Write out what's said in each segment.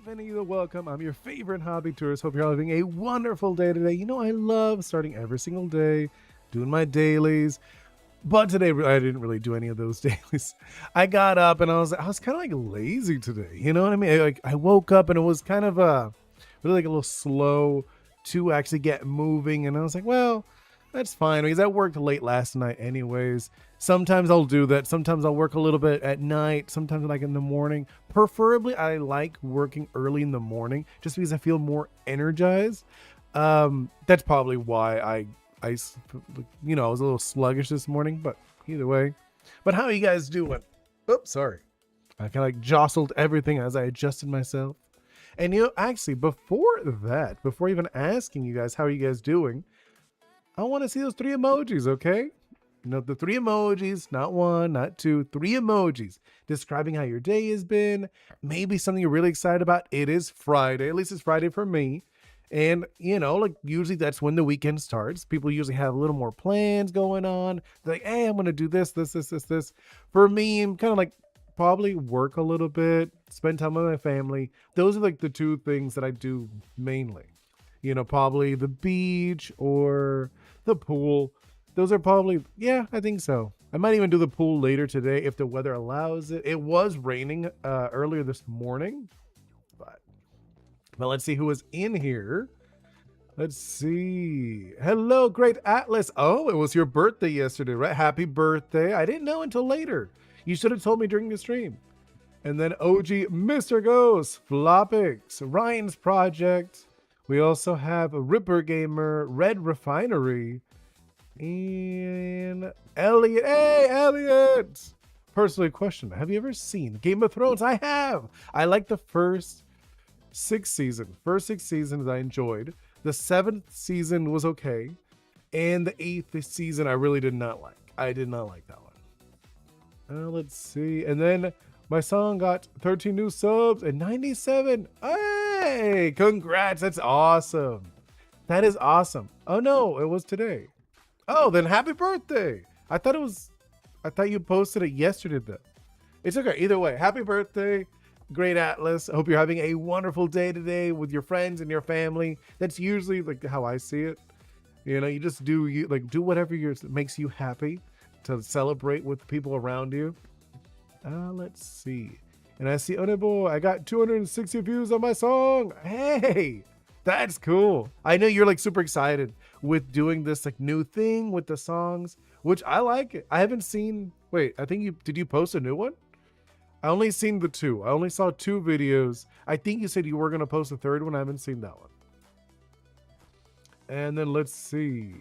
Benita, welcome. I'm your favorite hobby tourist. Hope you're having a wonderful day today. You know, I love starting every single day, doing my dailies. But today I didn't really do any of those dailies. I got up and I was kind of like lazy today. You know what I mean? I woke up and it was kind of really like a little slow to actually get moving. And I was like, well, that's fine because I worked late last night anyways. Sometimes I'll do that. Sometimes I'll work a little bit at night. Sometimes like in the morning. Preferably, I like working early in the morning just because I feel more energized. That's probably why I was a little sluggish this morning, but either way. But how are you guys doing? Oops, sorry. I kind of like jostled everything as I adjusted myself. And actually, before even asking you guys, how are you guys doing? I want to see those three emojis, okay? The three emojis, not one, not two, three emojis describing how your day has been. Maybe something you're really excited about. It is Friday. At least it's Friday for me. And, like usually that's when the weekend starts. People usually have a little more plans going on. They're like, hey, I'm going to do this. For me, I'm kind of like probably work a little bit, spend time with my family. Those are like the two things that I do mainly. Probably the beach or the pool. Those are probably, yeah, I think so. I might even do the pool later today if the weather allows it. It was raining earlier this morning, but let's see who is in here. Let's see. Hello, Great Atlas. Oh, it was your birthday yesterday, right? Happy birthday. I didn't know until later. You should have told me during the stream. And then OG Mr. Ghost, Flopix, Ryan's Project. We also have a Ripper Gamer, Red Refinery, and Elliot. Hey, Elliot! Personally, question: have you ever seen Game of Thrones? I have. I like the first six seasons I enjoyed. The seventh season was okay, and the eighth season I really did not like. I did not like that one. Let's see. And then my song got 13 new subs and 97. Hey, congrats. That's awesome. That is awesome. Oh no, it was today. Oh, then happy birthday. I thought you posted it yesterday though. It's okay. Either way, happy birthday. Great Atlas. I hope you're having a wonderful day today with your friends and your family. That's usually like how I see it. You just do whatever makes you happy to celebrate with people around you. Let's see. And I see Oni Boi. I got 260 views on my song. Hey, that's cool. I know you're like super excited with doing this like new thing with the songs, which I like it. I haven't seen. Wait, I think did you post a new one? I only seen the two. I only saw two videos. I think you said you were gonna post a third one. I haven't seen that one. And then let's see.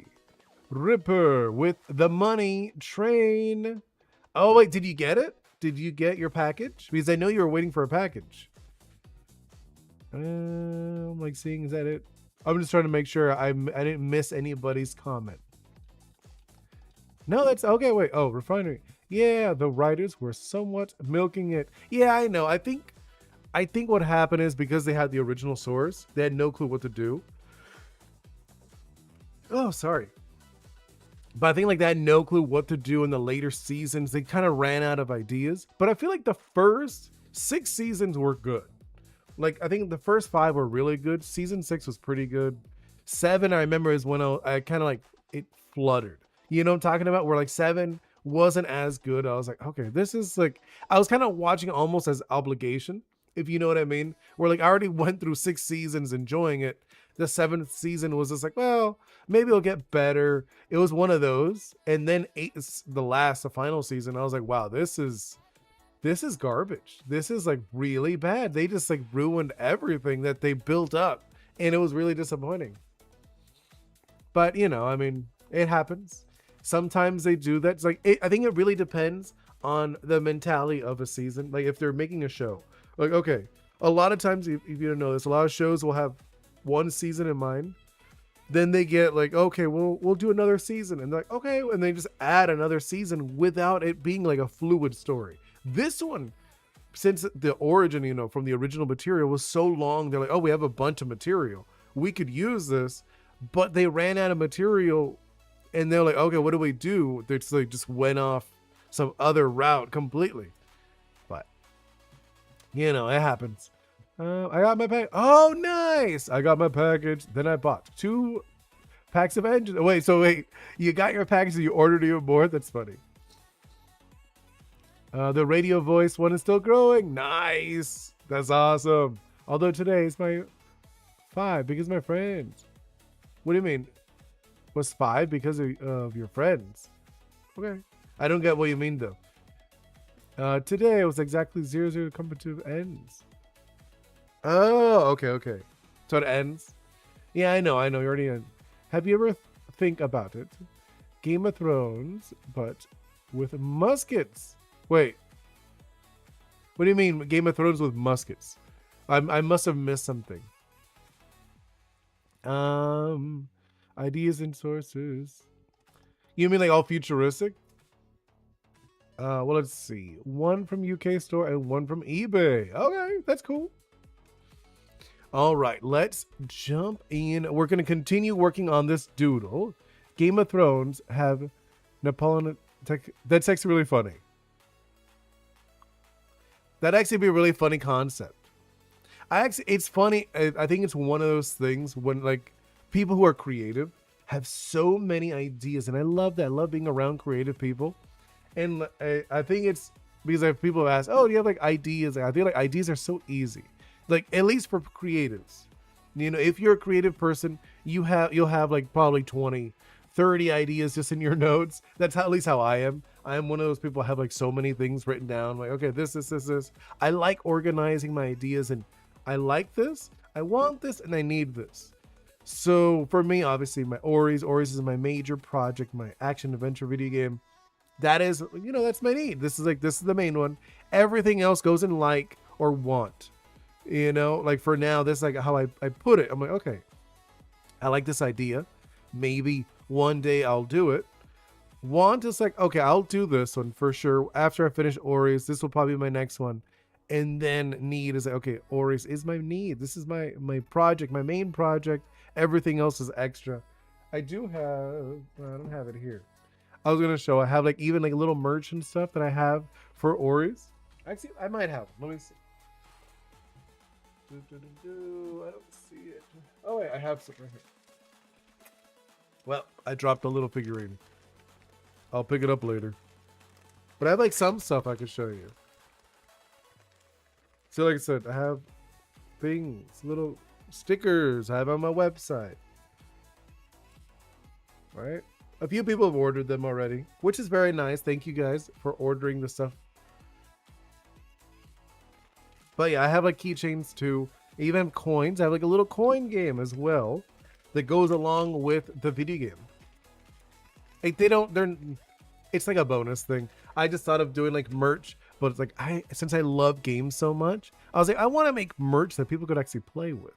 Ripper with the money train. Oh wait, did you get it? Did you get your package? Because I know you were waiting for a package. I'm like seeing, is that it? I'm just trying to make sure I didn't miss anybody's comment. No, that's okay. Wait. Oh, refinery. Yeah, the writers were somewhat milking it. Yeah, I know. I think what happened is because they had the original source, they had no clue what to do. Oh, sorry. But I think like they had no clue what to do in the later seasons. They kind of ran out of ideas. But I feel like the first 6 seasons were good. Like I think the first 5 were really good. Season 6 was pretty good. 7, I remember, is when I kind of like it fluttered. You know what I'm talking about? Where like 7 wasn't as good. I was like, okay, this is like, I was kind of watching almost as obligation, if you know what I mean. Where like I already went through 6 seasons enjoying it. The 7th season was just like, well, maybe it'll get better. It was one of those. And then 8 is the final season. I was like, wow, this is garbage. This is like really bad. They just like ruined everything that they built up. And it was really disappointing. But I mean, it happens. Sometimes they do that. It's like, I think it really depends on the mentality of a season. Like if they're making a show, like, okay, a lot of times, if you don't know this, a lot of shows will have one season in mind. Then they get like, okay, we'll do another season. And they're like, okay. And they just add another season without it being like a fluid story. This one, since the origin, from the original material was so long, they're like, oh, we have a bunch of material. We could use this, but they ran out of material and they're like, okay, what do we do? They just went off some other route completely. But, it happens. I got my pack. Oh, nice! I got my package. Then I bought 2 packs of engines. Wait, you got your package and you ordered even more? That's funny. The radio voice one is still growing. Nice. That's awesome. Although today is my 5 because my friends. What do you mean? Was 5 because of your friends? Okay. I don't get what you mean though. Today it was exactly 00 competitive ends. Oh, okay. So it ends. Yeah, I know. You're already in. Have you ever think about it? Game of Thrones, but with muskets. Wait. What do you mean Game of Thrones with muskets? I must have missed something. Ideas and sources. You mean like all futuristic? Well, let's see. One from UK store and one from eBay. Okay, that's cool. All right, let's jump in. We're going to continue working on this doodle. Game of Thrones have Napoleon. That's actually really funny. That'd actually be a really funny concept. It's funny. I think it's one of those things when like people who are creative have so many ideas, and I love that. I love being around creative people, and I think it's because people ask, "Oh, do you have like ideas?" I feel like ideas are so easy, like at least for creatives. You know, if you're a creative person, you'll have like probably 20, 30 ideas just in your notes. That's at least how I am. I am one of those people who have like so many things written down. Like, okay, this. I like organizing my ideas, and I like this, I want this, and I need this. So for me, obviously, my Oris is my major project, my action adventure video game. That is, that's my need. This is the main one. Everything else goes in like or want. Like for now, this is like how I put it. I'm like, okay, I like this idea. Maybe one day I'll do it. Want is like, okay, I'll do this one for sure. After I finish Oris, this will probably be my next one. And then need is like, okay, Oris is my need. This is my project, my main project. Everything else is extra. I don't have it here. I was gonna show. I have like even like little merch and stuff that I have for Oris. Actually, I might have. Let me see. I don't see it. Oh wait, I have some right here. Well, I dropped a little figurine. I'll pick it up later. But I have like some stuff I could show you. So like I said, I have things, little stickers I have on my website. Right? A few people have ordered them already, which is very nice. Thank you guys for ordering the stuff. But yeah, I have like keychains too. I even have coins. I have like a little coin game as well that goes along with the video game. Like it's like a bonus thing. I just thought of doing like merch, but it's like since I love games so much, I was like, I want to make merch that people could actually play with.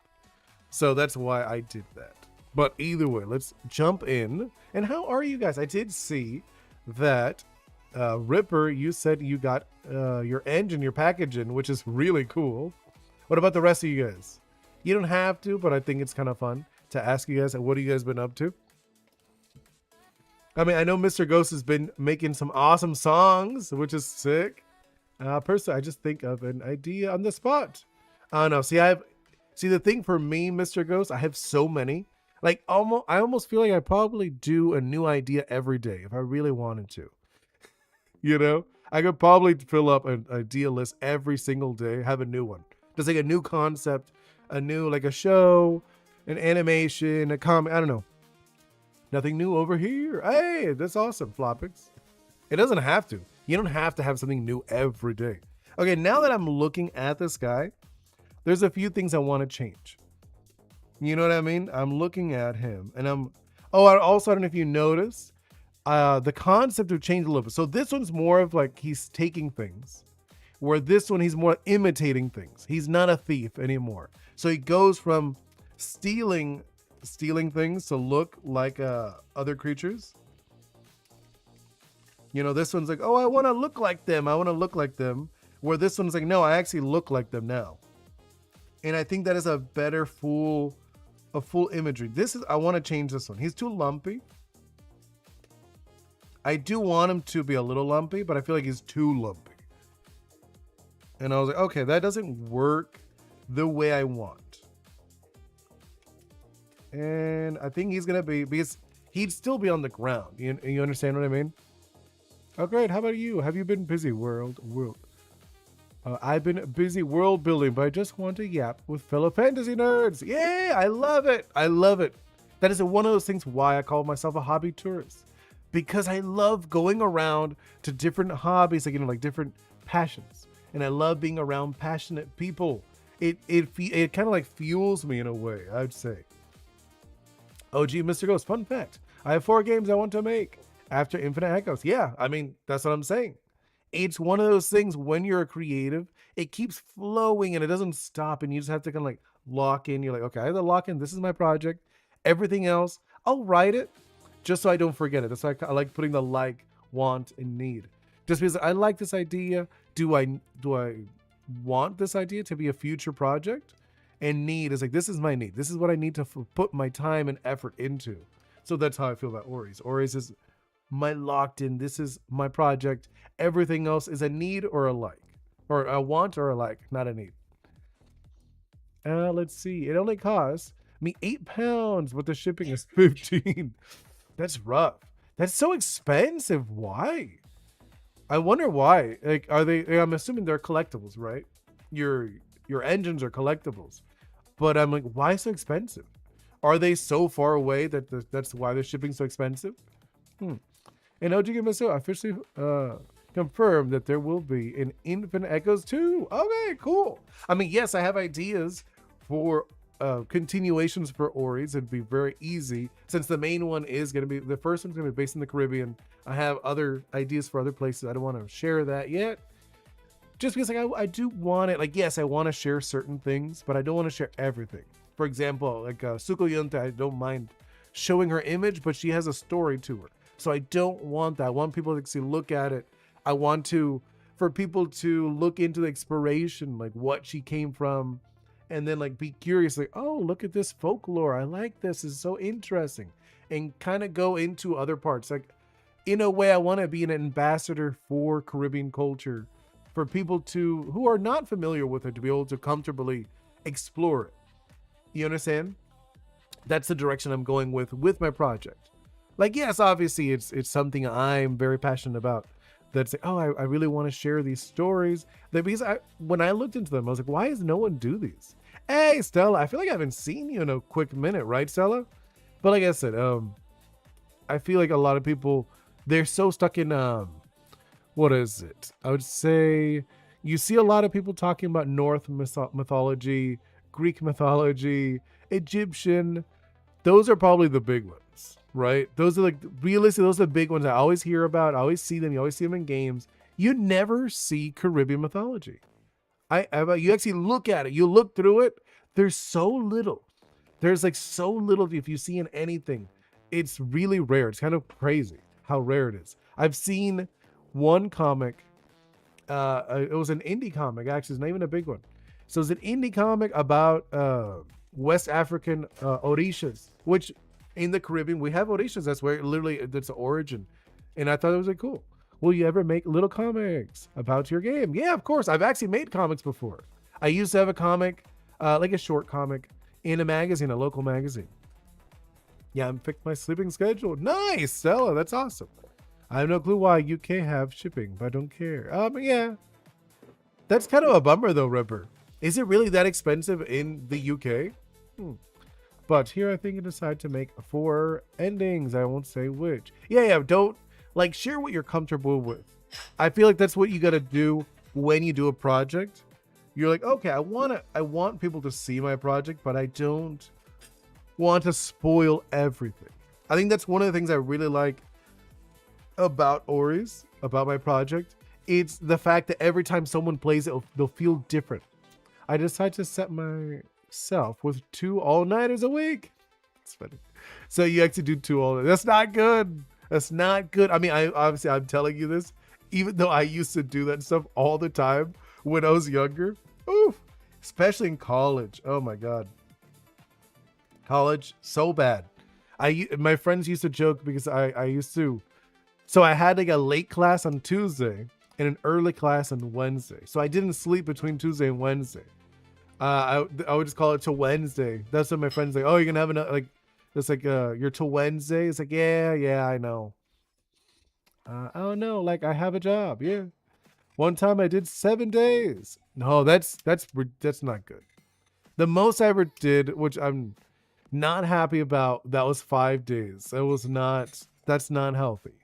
So that's why I did that. But either way, let's jump in. And how are you guys? I did see that Ripper, you said you got your engine, your packaging, which is really cool. What about the rest of you guys? You don't have to, but I think it's kind of fun to ask you guys, what have you guys been up to? I mean, I know Mr. Ghost has been making some awesome songs, which is sick. Personally, I just think of an idea on the spot. I don't know. See the thing for me, Mr. Ghost, I have so many. Like I almost feel like I probably do a new idea every day if I really wanted to. I could probably fill up an idea list every single day, have a new one. Just like a new concept, a new like a show, an animation, a comic. I don't know. Nothing new over here. Hey, that's awesome, Floppix. It doesn't have to. You don't have to have something new every day. Okay, now that I'm looking at this guy, there's a few things I want to change. You know what I mean? I'm looking at him and I don't know if you notice, the concept of change a little bit. So this one's more of like he's taking things, where this one he's more imitating things. He's not a thief anymore. So he goes from stealing things to look like other creatures. This one's like, oh, I want to look like them. Where this one's like, no, I actually look like them now. And I think that is a better full imagery. I want to change this one. He's too lumpy. I do want him to be a little lumpy, but I feel like he's too lumpy. And I was like, okay, that doesn't work the way I want. And I think he's gonna be, because he'd still be on the ground. You understand what I mean? Oh, great. How about you? Have you been busy, world? I've been busy world building, but I just want to yap with fellow fantasy nerds. Yeah, I love it. I love it. That is one of those things why I call myself a hobby tourist, because I love going around to different hobbies, like, like different passions, and I love being around passionate people. It kind of like fuels me in a way, I'd say. OG Mr. Ghost, fun fact: I have 4 games I want to make after Infinite Echoes. Yeah, I mean, that's what I'm saying. It's one of those things when you're a creative, it keeps flowing and it doesn't stop, and you just have to kind of like lock in. You're like, okay, I have to lock in. This is my project. Everything else, I'll write it just so I don't forget it. That's why I like putting the like, want, and need. Just because I like this idea. Do I want this idea to be a future project? And need is like, this is my need. This is what I need to put my time and effort into. So that's how I feel about Ori's. Ori's is my locked in. This is my project. Everything else is a need or a like, or a want or a like, not a need. Let's see. It only costs me £8, but the shipping is 15. That's rough. That's so expensive. Why? I wonder why. Like, are they? I'm assuming they're collectibles, right? Your engines are collectibles, but I'm like, why so expensive? Are they so far away that that's why they're shipping so expensive? And OG Miso officially confirmed that there will be an Infinite Echoes 2. Okay, cool. I mean, yes, I have ideas for continuations for Ori's. It'd be very easy since the main one is going to be, the first one's going to be based in the Caribbean. I have other ideas for other places. I don't want to share that yet, just because like I do want it. Like, yes, I want to share certain things, but I don't want to share everything. For example, like Suko Yunta, I don't mind showing her image, but she has a story to her. So I don't want that. I want people to actually look at it. I want for people to look into the inspiration, like what she came from, and then like be curious, like, oh, look at this folklore. I like this. It's so interesting. And kind of go into other parts. Like, in a way, I want to be an ambassador for Caribbean culture, for people who are not familiar with it to be able to comfortably explore it. You understand? That's the direction I'm going with my project. Like, yes, obviously it's something I'm very passionate about. That's like, oh, I really want to share these stories. Because when I looked into them, I was like, why does no one do these? Hey, Stella, I feel like I haven't seen you in a quick minute, right, Stella? But like I said, I feel like a lot of people, they're so stuck in, what is it? I would say you see a lot of people talking about Norse mythology, Greek mythology, Egyptian. Those are probably the big ones, right? Those are like, realistically, those are the big ones I always hear about. I always see them. You always see them in games. You never see Caribbean mythology. You actually look at it. You look through it. There's so little. There's like so little if you see in anything. It's really rare. It's kind of crazy how rare it is. I've seen one comic. It was an indie comic, actually. It's not even a big one. So it's an indie comic about West African Orishas, which in the Caribbean, we have Orishas. That's where that's the origin. And I thought it was like, cool. Will you ever make little comics about your game? Yeah, of course. I've actually made comics before. I used to have a comic, like a short comic, in a magazine, a local magazine. Yeah, I picked my sleeping schedule. Nice, Stella. That's awesome. I have no clue why UK have shipping, but I don't care. Yeah. That's kind of a bummer though, Ripper. Is it really that expensive in the UK? But here I think I decide to make 4 endings. I won't say which. Yeah, don't, like, share what you're comfortable with. I feel like that's what you got to do when you do a project. You're like, okay, I want people to see my project, but I don't want to spoil everything. I think that's one of the things I really like about Ori's, about my project. It's the fact that every time someone plays it, they'll feel different. I decided to set myself with 2 all-nighters a week. It's funny. So you actually do 2 all-nighters. That's not good. That's not good. I mean, I'm telling you this, even though I used to do that stuff all the time when I was younger. Oof. Especially in college. Oh my God. College, so bad. My friends used to joke because I used to. So I had like a late class on Tuesday and an early class on Wednesday. So I didn't sleep between Tuesday and Wednesday. I would just call it till Wednesday. That's what my friends like. Oh, you're gonna have another like. It's like you're till Wednesday. It's like yeah, I know. I don't know. Like I have a job. Yeah. One time I did 7 days. No, that's not good. The most I ever did, which I'm not happy about, that was 5 days. It was not. That's not healthy.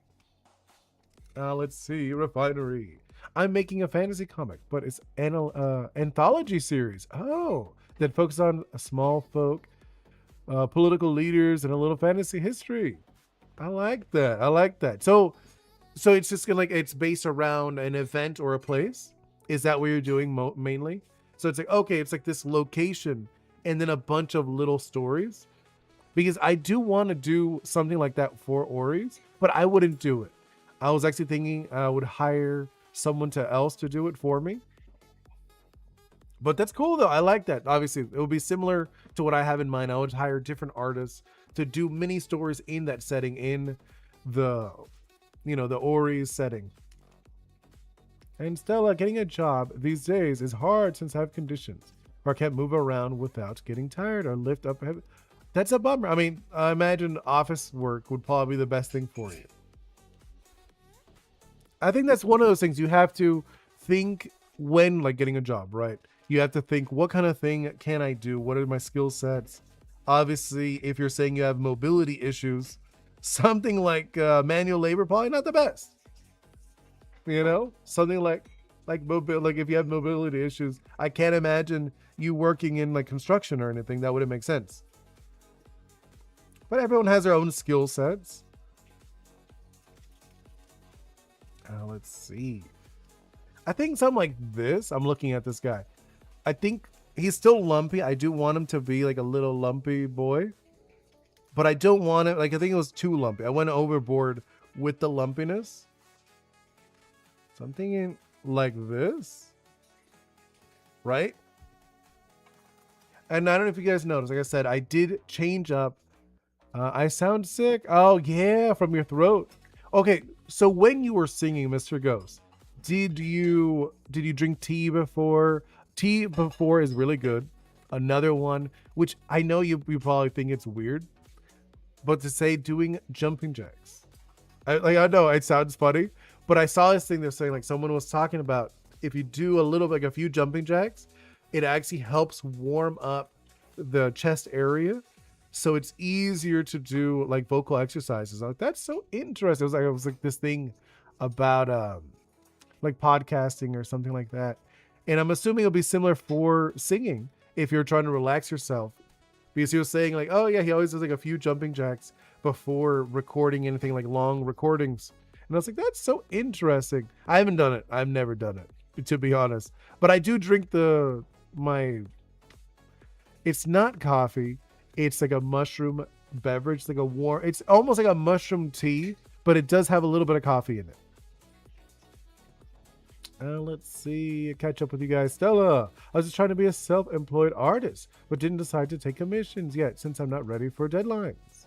Let's see. Refinery. I'm making a fantasy comic, but it's an anthology series. Oh, that focuses on a small folk, political leaders, and a little fantasy history. I like that. I like that. So it's just gonna like it's based around an event or a place. Is that what you're doing mainly? So it's like okay, it's like this location and then a bunch of little stories. Because I do want to do something like that for Ori's, but I wouldn't do it. I was actually thinking I would hire someone else to do it for me. But that's cool though. I like that. Obviously, it would be similar to what I have in mind. I would hire different artists to do mini stories in that setting, in the the Ori's setting. And Stella, getting a job these days is hard since I have conditions where I can't move around without getting tired or lift up heavy. That's a bummer. I mean, I imagine office work would probably be the best thing for you. I think that's one of those things you have to think when like getting a job, right? You have to think what kind of thing can I do? What are my skill sets? Obviously, if you're saying you have mobility issues, something like manual labor probably not the best. Something like if you have mobility issues, I can't imagine you working in like construction or anything. That wouldn't make sense. But everyone has their own skill sets. Let's see. I think something like this. I'm looking at this guy. I think he's still lumpy. I do want him to be like a little lumpy boy. But I don't want it. Like, I think it was too lumpy. I went overboard with the lumpiness. So I'm thinking like this. Right? And I don't know if you guys noticed. Like I said, I did change up. I sound sick. Oh, yeah, from your throat. Okay, so when you were singing, Mr. Ghost, did you drink tea before? Tea before is really good. Another one, which I know you probably think it's weird, but to say doing jumping jacks. I know it sounds funny, but I saw this thing they're saying like someone was talking about if you do a little like a few jumping jacks, it actually helps warm up the chest area. So it's easier to do like vocal exercises. I'm like, that's so interesting. It was like this thing about like podcasting or something like that. And I'm assuming it'll be similar for singing if you're trying to relax yourself. Because he was saying like, oh yeah, he always does like a few jumping jacks before recording anything like long recordings. And I was like, that's so interesting. I haven't done it. I've never done it, to be honest. But I do drink it's not coffee. It's like a mushroom beverage, like it's almost like a mushroom tea, but it does have a little bit of coffee in it. Let's see, catch up with you guys. Stella, I was just trying to be a self-employed artist, but didn't decide to take commissions yet since I'm not ready for deadlines.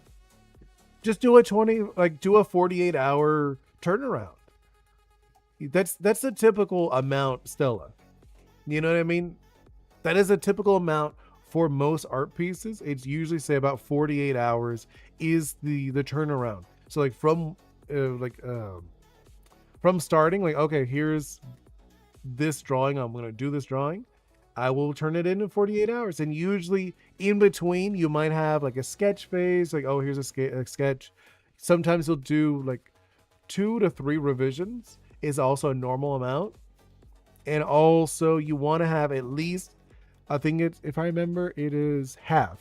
Just do a 48-hour turnaround. That's the typical amount, Stella. You know what I mean? That is a typical amount for most art pieces. It's usually say about 48 hours is the turnaround. So like from starting, like, okay, here's this drawing. I'm going to do this drawing. I will turn it in 48 hours. And usually in between, you might have like a sketch phase. Like, oh, here's a sketch. Sometimes you'll do like 2 to 3 revisions is also a normal amount. And also you want to have at least, I think it's, if I remember, it is half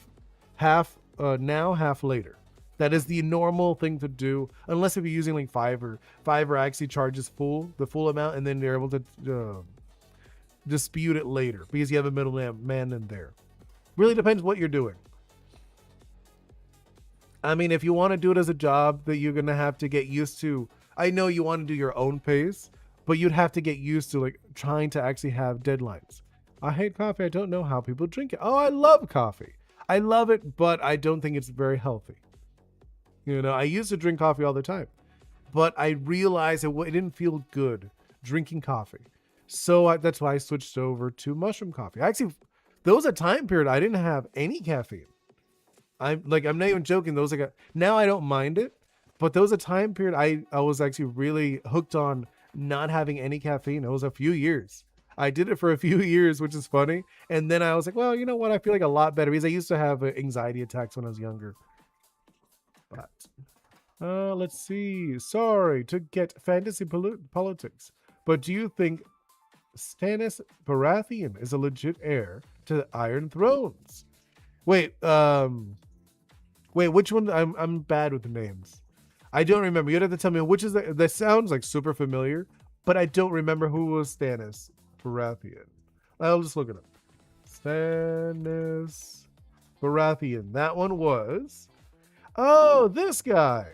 now, half later. That is the normal thing to do, unless if you're using like Fiverr. Fiverr actually charges the full amount, and then they're able to dispute it later because you have a middleman in there. Really depends what you're doing. I mean, if you want to do it as a job that you're gonna have to get used to, I know you want to do your own pace, but you'd have to get used to like trying to actually have deadlines. I hate coffee. I don't know how people drink it. Oh, I love coffee. I love it, but I don't think it's very healthy. You know, I used to drink coffee all the time, but I realized it didn't feel good drinking coffee. So that's why I switched over to mushroom coffee. Actually, There was a time period I didn't have any caffeine. I'm not even joking. Those like now I don't mind it, but there was a time period I was actually really hooked on not having any caffeine. It was a few years. I did it for a few years, which is funny. And then I was like, well, you know what? I feel like a lot better because I used to have anxiety attacks when I was younger. But let's see. Sorry to get fantasy politics, but do you think Stannis Baratheon is a legit heir to the Iron Thrones? Wait, which one? I'm bad with the names. I don't remember. You'd have to tell me which is that sounds like super familiar, but I don't remember who was Stannis Baratheon. I'll just look it up. Stannis Baratheon. That one was. Oh, this guy.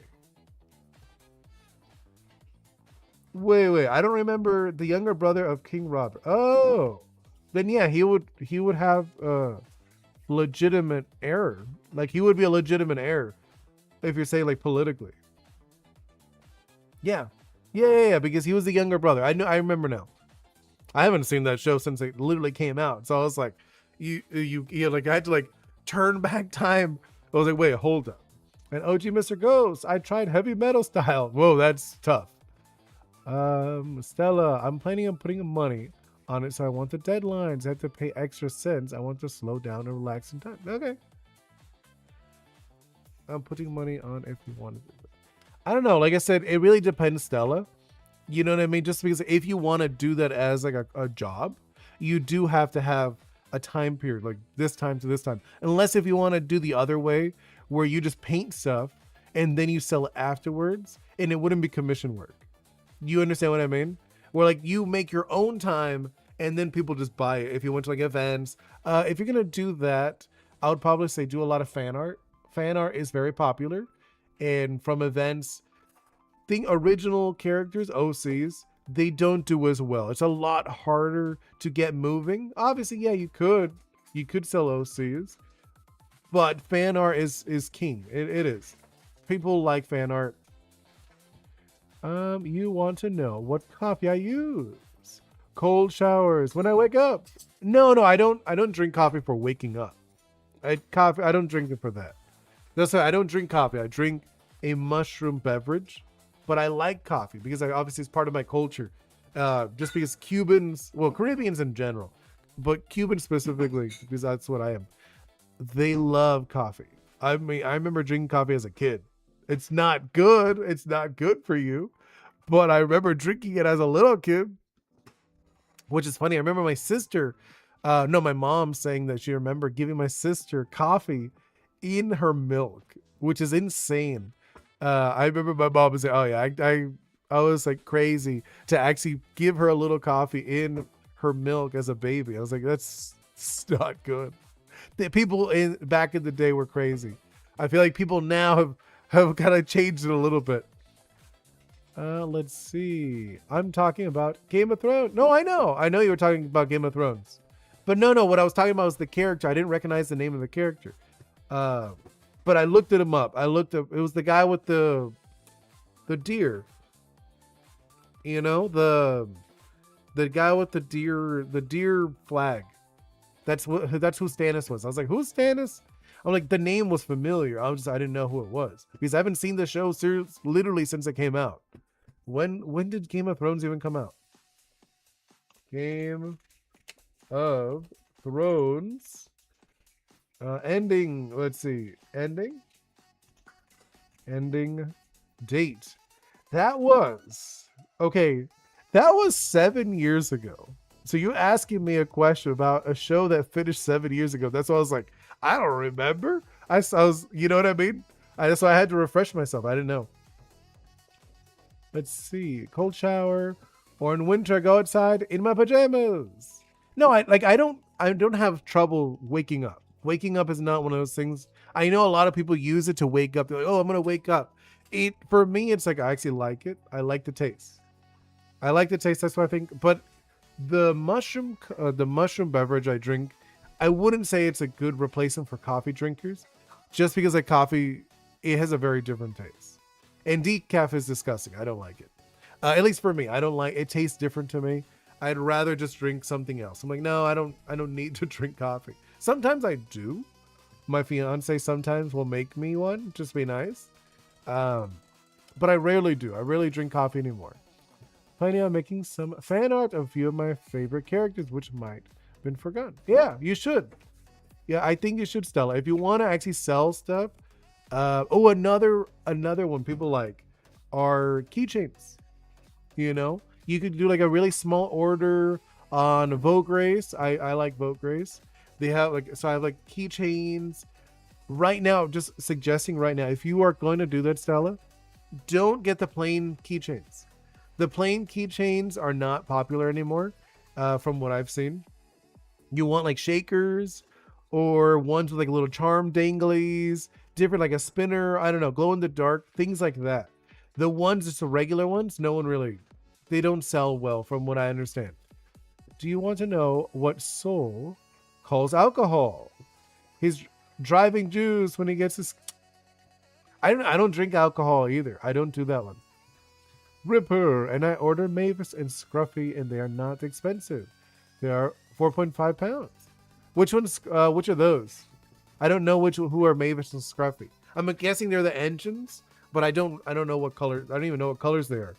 Wait. I don't remember the younger brother of King Robert. Oh, then yeah, he would have legitimate heir. Like he would be a legitimate heir if you're saying like politically. Yeah, because he was the younger brother. I remember now. I haven't seen that show since it literally came out, so I was like, you like I had to like turn back time. I was like, wait, hold up. And OG Mr. Ghost, I tried heavy metal style. Whoa, that's tough. Stella, I'm planning on putting money on it, so I want the deadlines. I have to pay extra cents. I want to slow down and relax in time. Okay. I'm putting money on if you want to do it. I don't know. Like I said, it really depends, Stella. You know what I mean? Just because if you want to do that as like a job, you do have to have a time period, like this time to this time. Unless if you want to do the other way, where you just paint stuff and then you sell it afterwards, and it wouldn't be commission work. You understand what I mean? Where like you make your own time and then people just buy it. If you went to like events, if you're gonna do that, I would probably say do a lot of fan art. Fan art is very popular, and from events, think original characters, OCs, they don't do as well. It's a lot harder to get moving. Obviously, yeah, you could sell OCs, but fan art is king. It is. People like fan art. You want to know what coffee I use? Cold showers when I wake up. No, I don't drink coffee for waking up. I don't drink it for that. That's why I don't drink coffee. I drink a mushroom beverage, but I like coffee because obviously it's part of my culture. Just because Cubans, well, Caribbeans in general, but Cubans specifically, because that's what I am. They love coffee. I mean, I remember drinking coffee as a kid. It's not good. It's not good for you. But I remember drinking it as a little kid, which is funny. I remember my sister, my mom saying that she remembered giving my sister coffee in her milk, which is insane. I remember my mom was like, oh yeah, I was like crazy to actually give her a little coffee in her milk as a baby. I was like, that's not good. The people back in the day were crazy. I feel like people now have kind of changed it a little bit. Let's see. I'm talking about Game of Thrones. No, I know you were talking about Game of Thrones. But no, what I was talking about was the character. I didn't recognize the name of the character. But I looked him up. It was the guy with the deer. You know, the guy with the deer flag. That's who Stannis was. I was like, who's Stannis? I'm like, the name was familiar. I didn't know who it was because I haven't seen the show literally since it came out. When did Game of Thrones even come out? Game of Thrones. Ending. Let's see. Ending date. That was 7 years ago. So you asking me a question about a show that finished 7 years ago. That's why I was like, I don't remember. I was, you know what I mean? So I had to refresh myself. I didn't know. Let's see. Cold shower, or in winter, go outside in my pajamas. No, I don't have trouble waking up. Waking up is not one of those things. I know a lot of people use it to wake up. They're like, oh, I'm gonna wake up. For me, it's like I actually like it. I like the taste. That's what I think. But the mushroom beverage I drink, I wouldn't say it's a good replacement for coffee drinkers, just because like coffee, it has a very different taste. And decaf is disgusting. I don't like it. At least for me, I don't like it. Tastes different to me. I'd rather just drink something else. I'm like, no, I don't need to drink coffee. Sometimes I do. My fiance sometimes will make me one, just be nice. Um, but I rarely do. I rarely drink coffee anymore. Planning on making some fan art of a few of my favorite characters, which might have been forgotten. Yeah, you should. Yeah, I think you should, Stella. If you want to actually sell stuff, another one people like are keychains. You know, you could do like a really small order on Vogue Race. I like Vogue Race. They have like, so I have like keychains right now. Just suggesting right now, if you are going to do that, Stella, don't get the plain keychains. The plain keychains are not popular anymore, from what I've seen. You want like shakers or ones with like little charm danglies, different like a spinner, I don't know, glow in the dark, things like that. The ones, just the regular ones, no one really, they don't sell well from what I understand. Do you want to know what Soul calls alcohol? He's driving juice when he gets his. I don't drink alcohol either. I don't do that one. Ripper, and I ordered Mavis and Scruffy, and they are not expensive. They are 4.5 pounds. Which ones? Which are those? I don't know who are Mavis and Scruffy. I'm guessing they're the engines, but I don't know what color. I don't even know what colors they are.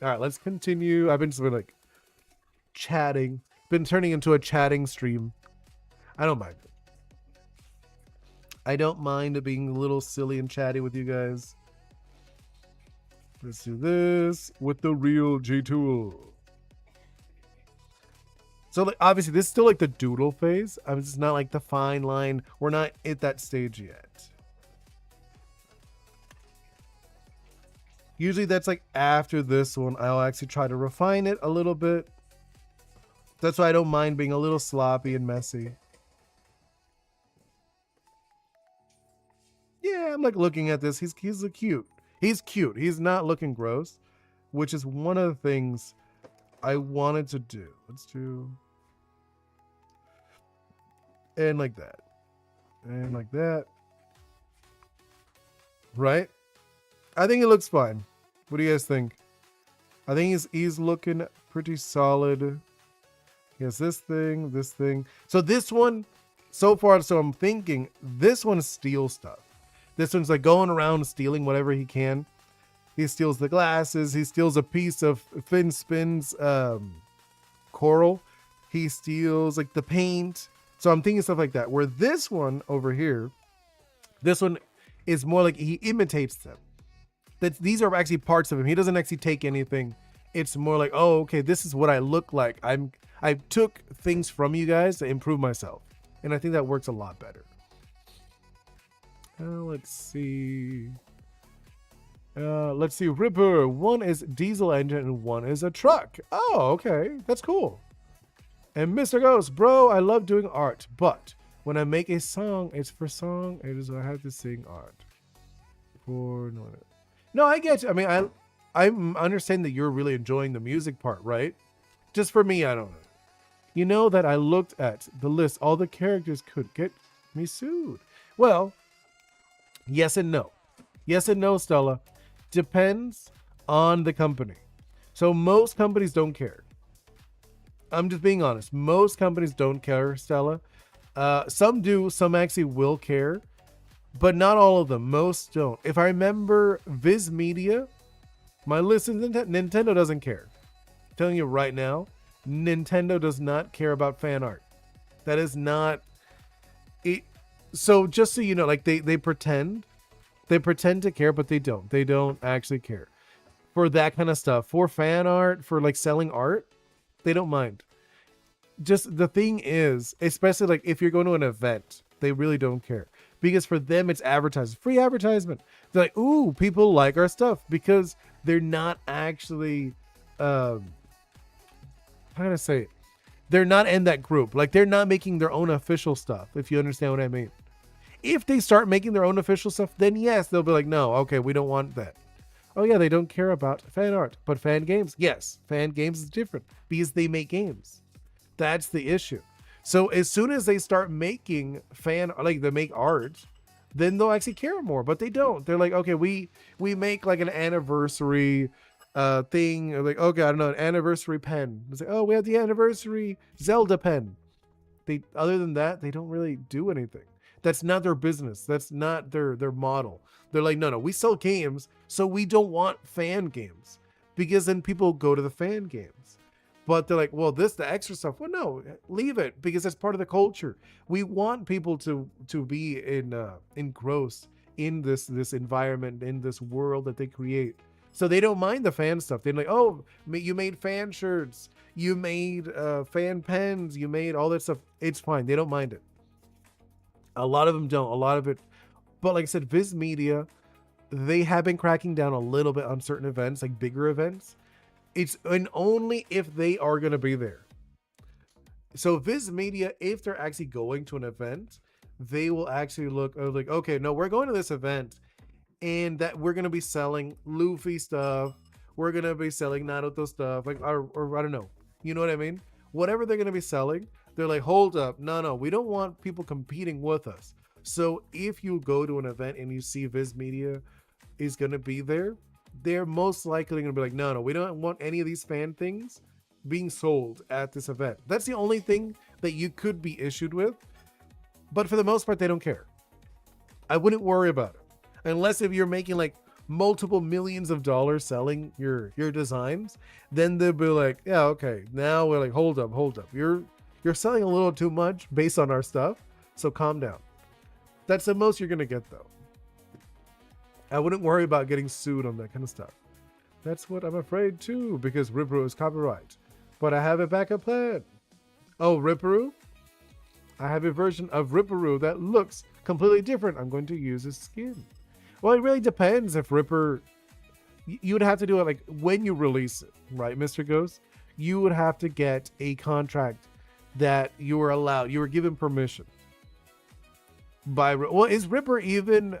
All right, let's continue. I've been sort of like chatting. Been turning into a chatting stream. I don't mind. I don't mind being a little silly and chatty with you guys. Let's do this with the real G-Tool. So like, obviously this is still like the doodle phase. It's not like the fine line. We're not at that stage yet. Usually that's like after this one. I'll actually try to refine it a little bit. That's why I don't mind being a little sloppy and messy. Yeah, I'm like looking at this. He's cute. He's cute. He's not looking gross, which is one of the things I wanted to do. Let's do. And like that. And like that. Right? I think it looks fine. What do you guys think? I think he's looking pretty solid. He has this thing, this thing. So this one, so far, so I'm thinking this one steals stuff. This one's like going around stealing whatever he can. He steals the glasses. He steals a piece of Finn Spin's coral. He steals like the paint. So I'm thinking stuff like that. Where this one over here, this one is more like he imitates them. These are actually parts of him. He doesn't actually take anything. It's more like, oh, okay, this is what I look like. I took things from you guys to improve myself. And I think that works a lot better. Let's see. Ripper. One is diesel engine and one is a truck. Oh, okay. That's cool. And Mr. Ghost, bro, I love doing art, but when I make a song, it's for song. It is I have to sing art. No, I get you. I mean, I understand that you're really enjoying the music part, right? Just for me, I don't know. You know that I looked at the list. All the characters could get me sued. Well, yes and no. Yes and no, Stella. Depends on the company. So most companies don't care. I'm just being honest. Most companies don't care, Stella. Some do. Some actually will care. But not all of them. Most don't. If I remember Viz Media, my list is Nintendo doesn't care. I'm telling you right now, Nintendo does not care about fan art. That is not it. So just so you know, like they pretend to care, but they don't. They don't actually care for that kind of stuff. For fan art, for like selling art, they don't mind. Just the thing is, especially like if you're going to an event, they really don't care. Because for them, it's advertising, free advertisement. They're like, ooh, people like our stuff because they're not actually, how can I say it? They're not in that group. Like they're not making their own official stuff, if you understand what I mean. If they start making their own official stuff, then yes, they'll be like, no, okay, we don't want that. Oh yeah, they don't care about fan art, but fan games, yes, fan games is different because they make games. That's the issue. So as soon as they start making they make art, then they'll actually care more, but they don't. They're like, okay, we make like an anniversary thing, or like, okay, I don't know, an anniversary pen. It's like, oh, we have the anniversary Zelda pen. They, other than that, they don't really do anything. That's not their business. That's not their model. They're like, no, no, we sell games, so we don't want fan games, because then people go to the fan games. But they're like, well, this, the extra stuff. Well, no, leave it, because that's part of the culture. We want people to be engrossed in this environment, in this world that they create. So they don't mind the fan stuff. They're like, oh, you made fan shirts, you made fan pens, you made all that stuff. It's fine. They don't mind it. A lot of them don't. A lot of it. But like I said, Viz Media, they have been cracking down a little bit on certain events, like bigger events. It's, and only if they are going to be there. So Viz Media, if they're actually going to an event, they will actually look like, okay, no, we're going to this event, and that we're going to be selling Luffy stuff. We're going to be selling Naruto stuff, like, or I don't know. You know what I mean? Whatever they're going to be selling, they're like, hold up. No, we don't want people competing with us. So if you go to an event and you see Viz Media is going to be there, they're most likely going to be like, no, we don't want any of these fan things being sold at this event. That's the only thing that you could be issued with. But for the most part, they don't care. I wouldn't worry about it. Unless if you're making like multiple millions of dollars selling your designs, then they'll be like, yeah, okay. Now we're like, hold up. You're selling a little too much based on our stuff. So calm down. That's the most you're going to get though. I wouldn't worry about getting sued on that kind of stuff. That's what I'm afraid too, because Ripperoo is copyright. But I have a backup plan. Oh, Ripperoo? I have a version of Ripperoo that looks completely different. I'm going to use his skin. Well, it really depends if Ripper... You would have to do it like when you release it, right, Mr. Ghost? You would have to get a contract that you were allowed, you were given permission by... Well, is Ripper even...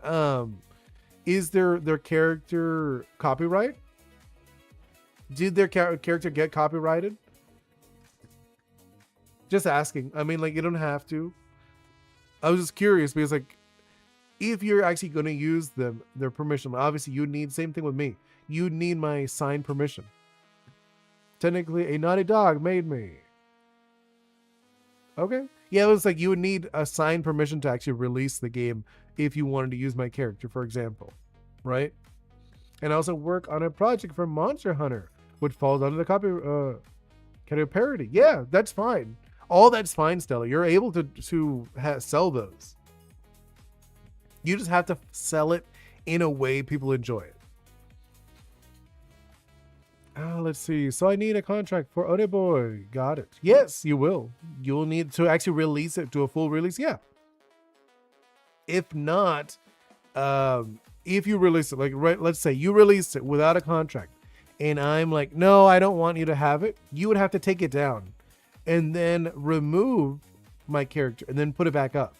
is their character copyright? Did their character get copyrighted? Just asking. I mean, like, you don't have to. I was just curious because, like, if you're actually going to use them, their permission, obviously you need, same thing with me. You need my signed permission. Technically, a naughty dog made me. Okay. Yeah, it was like you would need a signed permission to actually release the game if you wanted to use my character, for example. Right? And I also work on a project for Monster Hunter, which falls under the category of parody. Yeah, that's fine. All that's fine, Stella. You're able to sell those. You just have to sell it in a way people enjoy it. Let's see. So I need a contract for Oni Boi. Got it. Yes, you will. You'll need to actually release it to a full release. Yeah. If not, if you release it, like, right, let's say you release it without a contract, and I'm like, no, I don't want you to have it. You would have to take it down and then remove my character and then put it back up.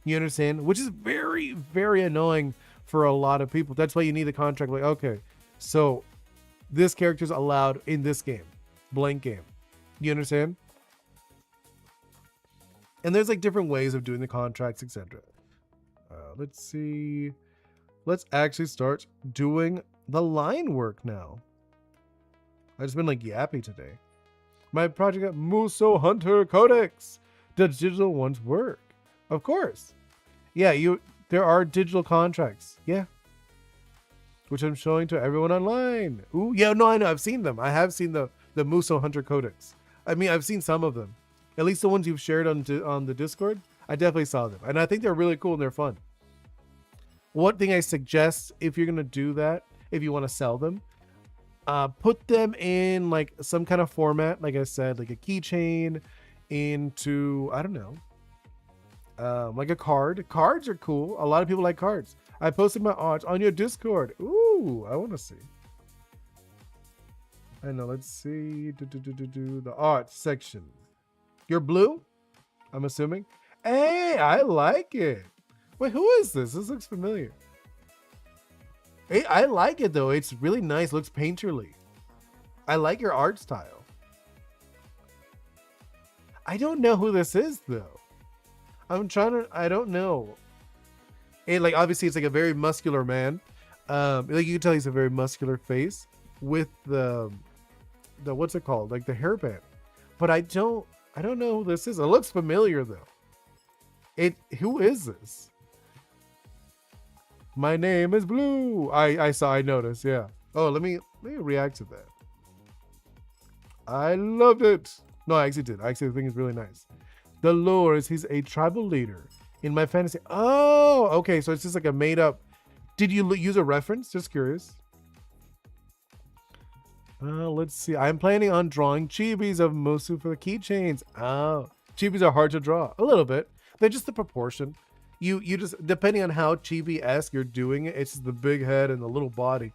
You understand? Which is very, very annoying for a lot of people. That's why you need a contract. Like, okay, so this character's allowed in this game, blank game. You understand? And there's like different ways of doing the contracts, etc. Let's see. Let's actually start doing the line work now. I've just been like yappy today. My project at Muso Hunter Codex. Does digital ones work? Of course. Yeah, there are digital contracts. Yeah. Which I'm showing to everyone online. Ooh, yeah, no, I know. I've seen them. I have seen the Muso Hunter Codex. I mean, I've seen some of them. At least the ones you've shared on the Discord. I definitely saw them. And I think they're really cool and they're fun. One thing I suggest, if you're going to do that, if you want to sell them, put them in like some kind of format. Like I said, like a keychain into, I don't know, like a card. Cards are cool. A lot of people like cards. I posted my art on your Discord. Ooh, I want to see. I know. Let's see. The art section. You're blue? I'm assuming. Hey, I like it. Wait, who is this? This looks familiar. Hey, I like it though. It's really nice. Looks painterly. I like your art style. I don't know who this is though. I don't know. Hey, like obviously it's like a very muscular man. Like you can tell he's a very muscular face. with the what's it called? Like the hairband. But I don't know who this is. It looks familiar though. Who is this? My name is Blue. I noticed, yeah. Oh, let me react to that. I loved it. No, I actually did. I actually think it's really nice. The lore is he's a tribal leader in my fantasy. Oh, okay. So it's just like a made up. Did you use a reference? Just curious. Let's see. I'm planning on drawing chibis of Mosu for the keychains. Oh, chibis are hard to draw. A little bit. They're just the proportion. You just, depending on how chibi-esque you're doing it, it's just the big head and the little body.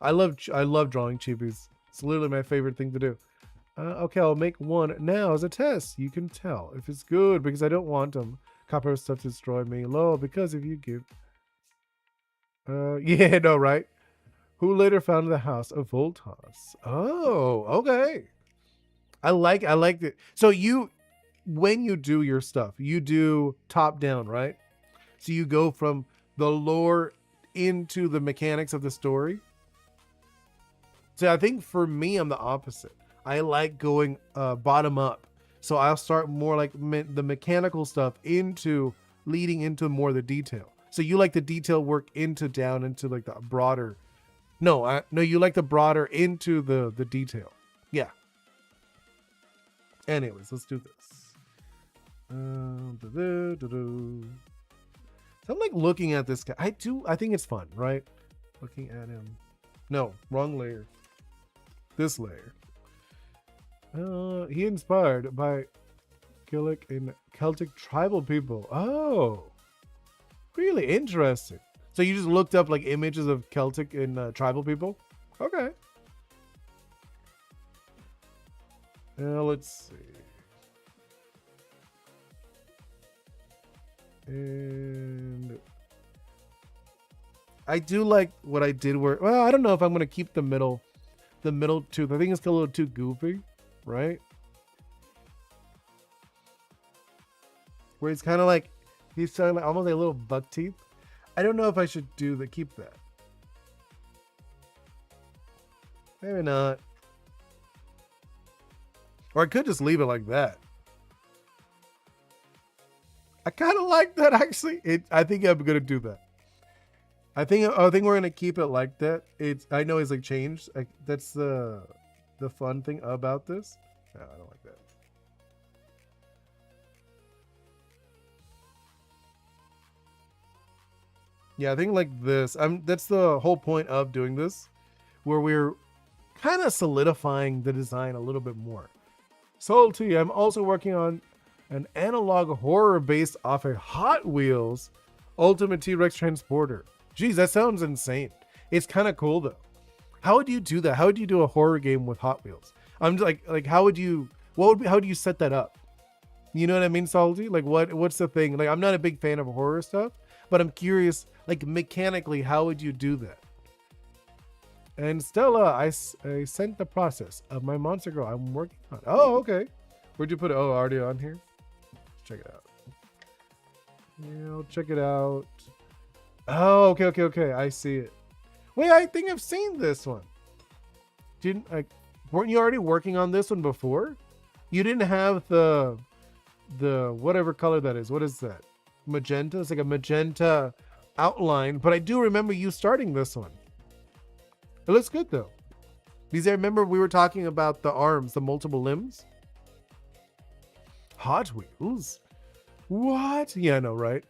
I love drawing chibis. It's literally my favorite thing to do. Okay, I'll make one now as a test. You can tell if it's good because I don't want copper stuff to destroy me. Low, because if you give... yeah, no, right? Who later founded the House of Voltas. Oh, okay. I like it. So when you do your stuff, you do top down, right? So you go from the lore into the mechanics of the story. So I think for me, I'm the opposite. I like going bottom up. So I'll start more like the mechanical stuff leading into more of the detail. So you like the detail work into like the broader. No, you like the broader into the detail. Yeah. Anyways, let's do this. So I'm like looking at this guy. I think it's fun, right? Looking at him. No, wrong layer. This layer. He inspired by Gaelic and Celtic tribal people. Oh, really interesting. So you just looked up like images of Celtic and tribal people? Okay. Let's see. And I do like what I did where, well, I don't know if I'm going to keep the middle tooth. I think it's a little too goofy, right? Where he's kind of like, he's kind of like almost like a little buck teeth. I don't know if I should keep that. Maybe not. Or I could just leave it like that. I kind of like that actually. I think I'm gonna do that. I think we're gonna keep it like that. I know it's like changed. That's the fun thing about this. No, I don't like that. Yeah, I think like this. That's the whole point of doing this, where we're kind of solidifying the design a little bit more. Salty, I'm also working on an analog horror based off a Hot Wheels Ultimate T-Rex Transporter. Geez, that sounds insane. It's kind of cool though. How would you do that? How would you do a horror game with Hot Wheels? I'm just like how do you set that up? You know what I mean, Salty? Like what's the thing? Like I'm not a big fan of horror stuff, but I'm curious, like mechanically, how would you do that? And Stella, I sent the process of my monster girl I'm working on. Oh, okay. Where'd you put it? Oh, already on here? Check it out. Yeah, I'll check it out. Oh, okay. I see it. Wait, I think I've seen this one. Weren't you already working on this one before? You didn't have the whatever color that is. What is that? Magenta? It's like a magenta outline, but I do remember you starting this one. It looks good though. Because I remember we were talking about the arms, the multiple limbs. Hot Wheels? What? Yeah, I know, right?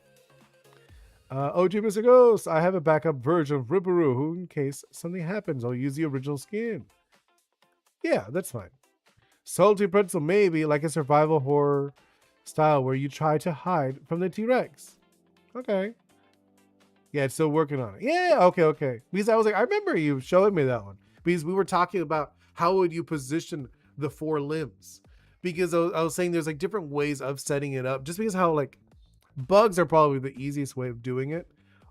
OG Mr. Ghost, I have a backup version of Ripperoo who, in case something happens, I'll use the original skin. Yeah, that's fine. Salty Pretzel, maybe like a survival horror style where you try to hide from the T-Rex. Okay. Yeah, it's still working on it. Yeah, okay. Because I was like, I remember you showing me that one. Because we were talking about how would you position the 4 limbs. Because I was saying there's like different ways of setting it up. Just because how like bugs are probably the easiest way of doing it.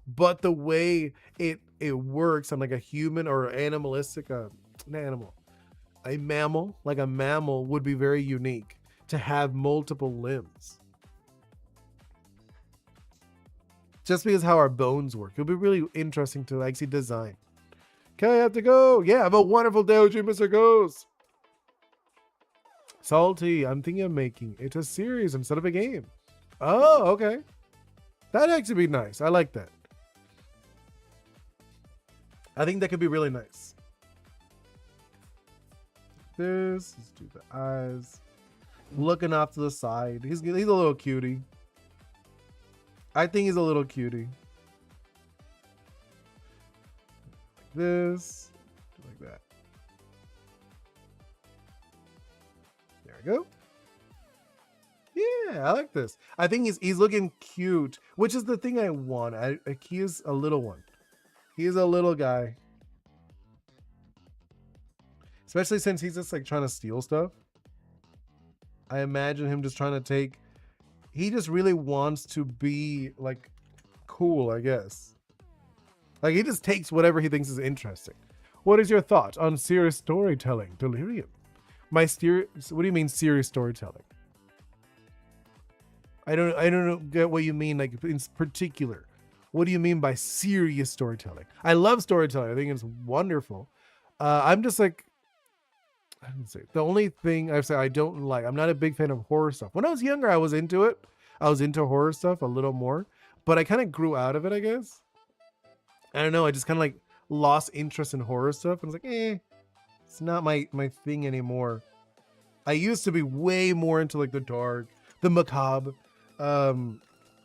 But the way it works on like a human or animalistic, an animal. A mammal, like a mammal would be very unique to have multiple limbs. Just because how our bones work. It'll be really interesting to actually design. Okay, I have to go. Yeah, have a wonderful day with you, Mr. Ghost. Salty, I'm thinking of making it a series instead of a game. Oh, okay. That'd actually be nice. I like that. I think that could be really nice. This, let's do the eyes. Looking off to the side. He's a little cutie. I think he's a little cutie. Like this, like that. There we go. Yeah, I like this. I think he's looking cute, which is the thing I want. He is a little one. He is a little guy. Especially since he's just like trying to steal stuff. I imagine him just trying to take... He just really wants to be like cool, I guess. Like he just takes whatever he thinks is interesting. What is your thought on serious storytelling, Delirium? What do you mean serious storytelling? I don't get what you mean, like in particular. What do you mean by serious storytelling? I love storytelling. I think it's wonderful. I'm just like, I don't say the only thing I say I don't like. I'm not a big fan of horror stuff. When I was younger, I was into it. I was into horror stuff a little more, but I kind of grew out of it, I guess. I don't know. I just kind of like lost interest in horror stuff. And I was like, it's not my thing anymore. I used to be way more into like the dark, the macabre. I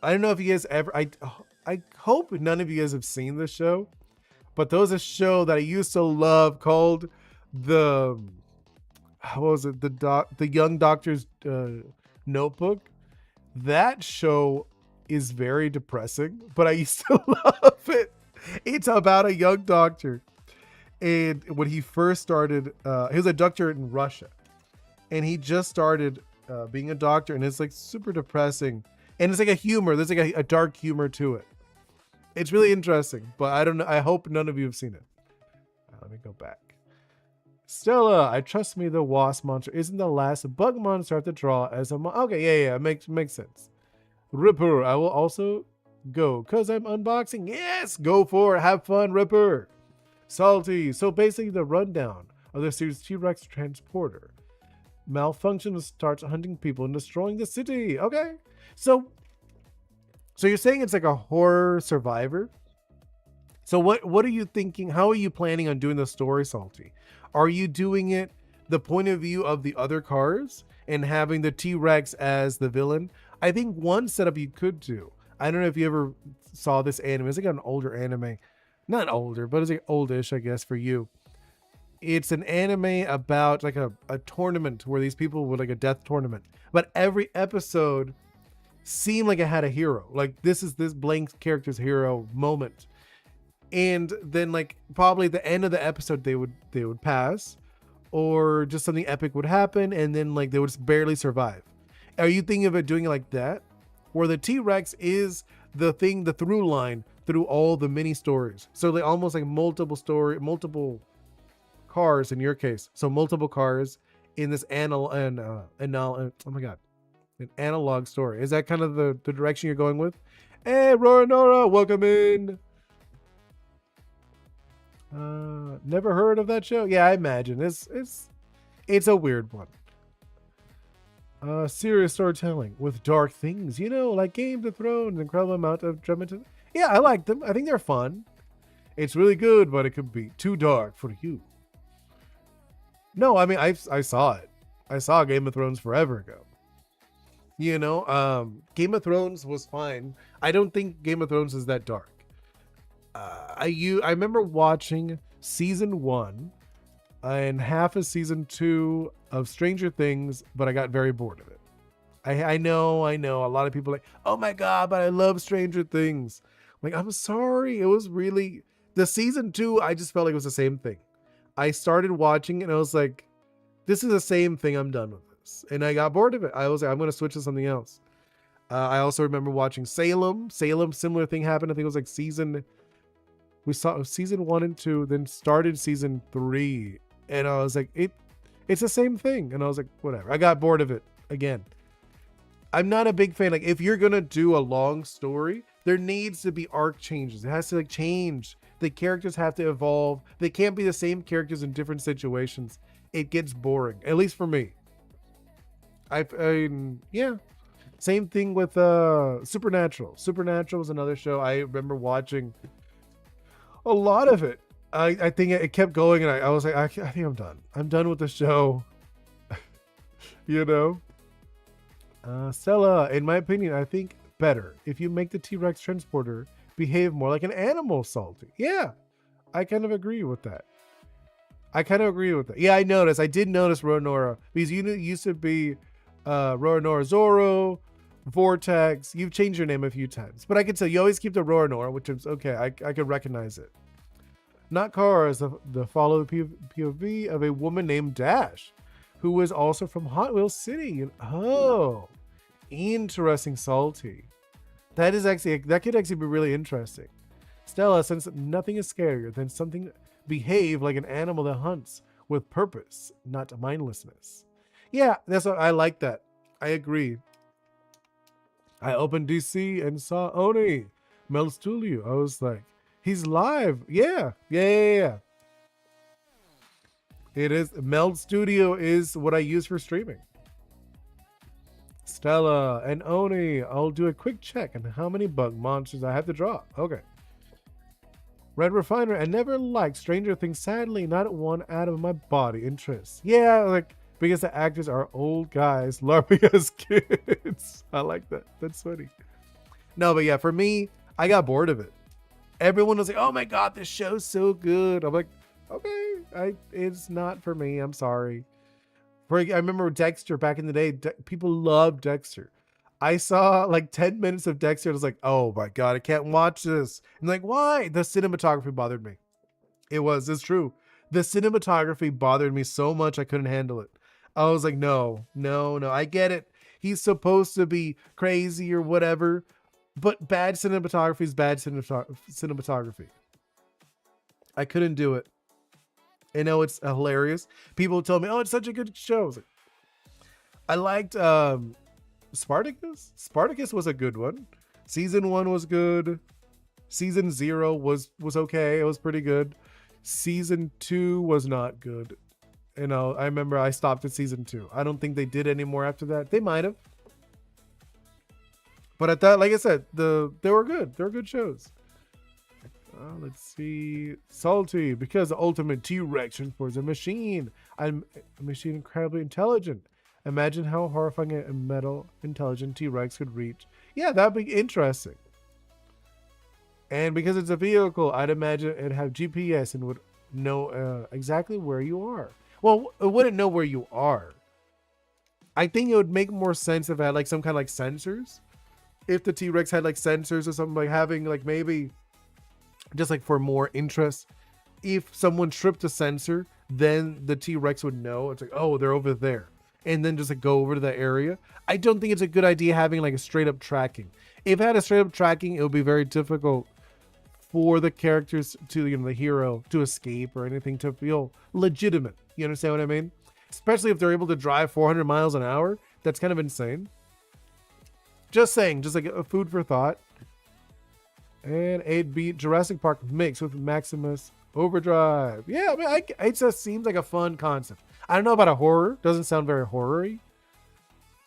don't know if you guys ever, I hope none of you guys have seen this show, but there was a show that I used to love called the, what was it? The Young Doctor's Notebook. That show is very depressing, but I used to love it. It's about a young doctor. And when he first started, he was a doctor in Russia. And he just started being a doctor, and it's like super depressing. And it's like a humor. There's like a dark humor to it. It's really interesting, but I don't know. I hope none of you have seen it. Let me go back. Stella, I trust me, the wasp monster isn't the last bug monster I have to draw as a okay, yeah, makes sense. Ripper, I will also go because I'm unboxing. Yes, go for it. Have fun, Ripper. Salty, so basically the rundown of the series T-Rex Transporter. Malfunction starts hunting people and destroying the city. Okay, so you're saying it's like a horror survivor? So what are you thinking? How are you planning on doing the story, Salty? Are you doing it the point of view of the other cars and having the T-Rex as the villain? I think one setup you could do, I don't know if you ever saw this anime. It's like an older anime. Not older, but it's like oldish, I guess, for you. It's an anime about like a tournament where these people would like a death tournament. But every episode seemed like it had a hero. Like this is this blank character's hero moment. And then like probably at the end of the episode they would pass, or just something epic would happen, and then like they would just barely survive. Are you thinking of it doing it like that? Where the T-Rex is the thing, the through line through all the mini stories. So they almost like multiple cars in your case. So multiple cars in this oh my god, an analog story. Is that kind of the direction you're going with? Hey, Roranora, welcome in. Never heard of that show? Yeah, I imagine it's a weird one. Serious storytelling with dark things, like Game of Thrones, incredible amount of dramatism. Yeah, I like them. I think they're fun. It's really good, but it could be too dark for you. No, I mean I saw it. I saw Game of Thrones forever ago. Game of Thrones was fine. I don't think Game of Thrones is that dark. I remember watching season 1 and half of season 2 of Stranger Things, but I got very bored of it. I know. A lot of people are like, oh my god, but I love Stranger Things. Like, I'm sorry. It was really the season 2. I just felt like it was the same thing. I started watching it and I was like, this is the same thing. I'm done with this. And I got bored of it. I was like, I'm going to switch to something else. I also remember watching Salem. Similar thing happened. I think it was like we saw season 1 and 2, then started season 3. And I was like, it's the same thing. And I was like, whatever. I got bored of it again. I'm not a big fan. Like, if you're going to do a long story, there needs to be arc changes. It has to like change The characters have to evolve. They can't be the same characters in different situations. It gets boring, at least for me. Yeah. Same thing with Supernatural. Supernatural was another show I remember watching a lot of it. I think it kept going, and I was like, I think I'm done. I'm done with the show. You know? Stella, in my opinion, I think better if you make the T-Rex transporter behave more like an animal, Salty. Yeah, I kind of agree with that. Yeah, I did notice Roanora, because you used to be Roanora Zoro, Vortex. You've changed your name a few times, but I can tell you always keep the Roanora, which is okay. I could recognize it. Not Cars, the follow POV of a woman named Dash, who was also from Hot Wheels City. Oh, interesting, Salty. That could actually be really interesting. Stella, since nothing is scarier than something behave like an animal that hunts with purpose, not mindlessness. Yeah, that's what I like that. I agree. I opened DC and saw Oni Mel Studio. I was like, he's live. Yeah. It is. Meld Studio is what I use for streaming. Stella and Oni, I'll do a quick check on how many bug monsters I have to draw. Okay. Red Refiner, I never liked Stranger Things. Sadly, not one out of my body interests. Yeah, like, because the actors are old guys LARPing as kids. I like that. That's funny. No, but yeah, for me, I got bored of it. Everyone was like, oh my God, this show's so good. I'm like, okay, it's not for me. I'm sorry. I remember Dexter back in the day. People loved Dexter. I saw like 10 minutes of Dexter. And I was like, oh my God, I can't watch this. And like, why? The cinematography bothered me. It's true. The cinematography bothered me so much I couldn't handle it. I was like, no. I get it. He's supposed to be crazy or whatever. But bad cinematography is bad cinematography. I couldn't do it. I know it's hilarious. People tell me, oh, it's such a good show. I liked Spartacus. Spartacus was a good one. Season 1 was good. Season 0 was okay. It was pretty good. Season 2 was not good. You know, I remember I stopped at season 2. I don't think they did any more after that. They might have. But I thought, like I said, they were good. They were good shows. Let's see. Salty, because the ultimate T-Rex transports a machine. A machine incredibly intelligent. Imagine how horrifying a metal intelligent T-Rex could reach. Yeah, that'd be interesting. And because it's a vehicle, I'd imagine it'd have GPS and would know exactly where you are. Well, it wouldn't know where you are. I think it would make more sense if it had like some kind of like sensors. If the T-Rex had like sensors or something, like having like maybe just like for more interest, if someone tripped a sensor, then the T-Rex would know. It's like, oh, they're over there. And then just like go over to that area. I don't think it's a good idea having like a straight up tracking. If it had a straight up tracking, it would be very difficult for the characters to, you know, the hero to escape or anything to feel legitimate. You understand what I mean? Especially if they're able to drive 400 miles an hour. That's kind of insane. Just saying, just like a food for thought. And 8-beat Jurassic Park mixed with Maximus Overdrive. Yeah, I mean, it just seems like a fun concept. I don't know about a horror. Doesn't sound very horror-y.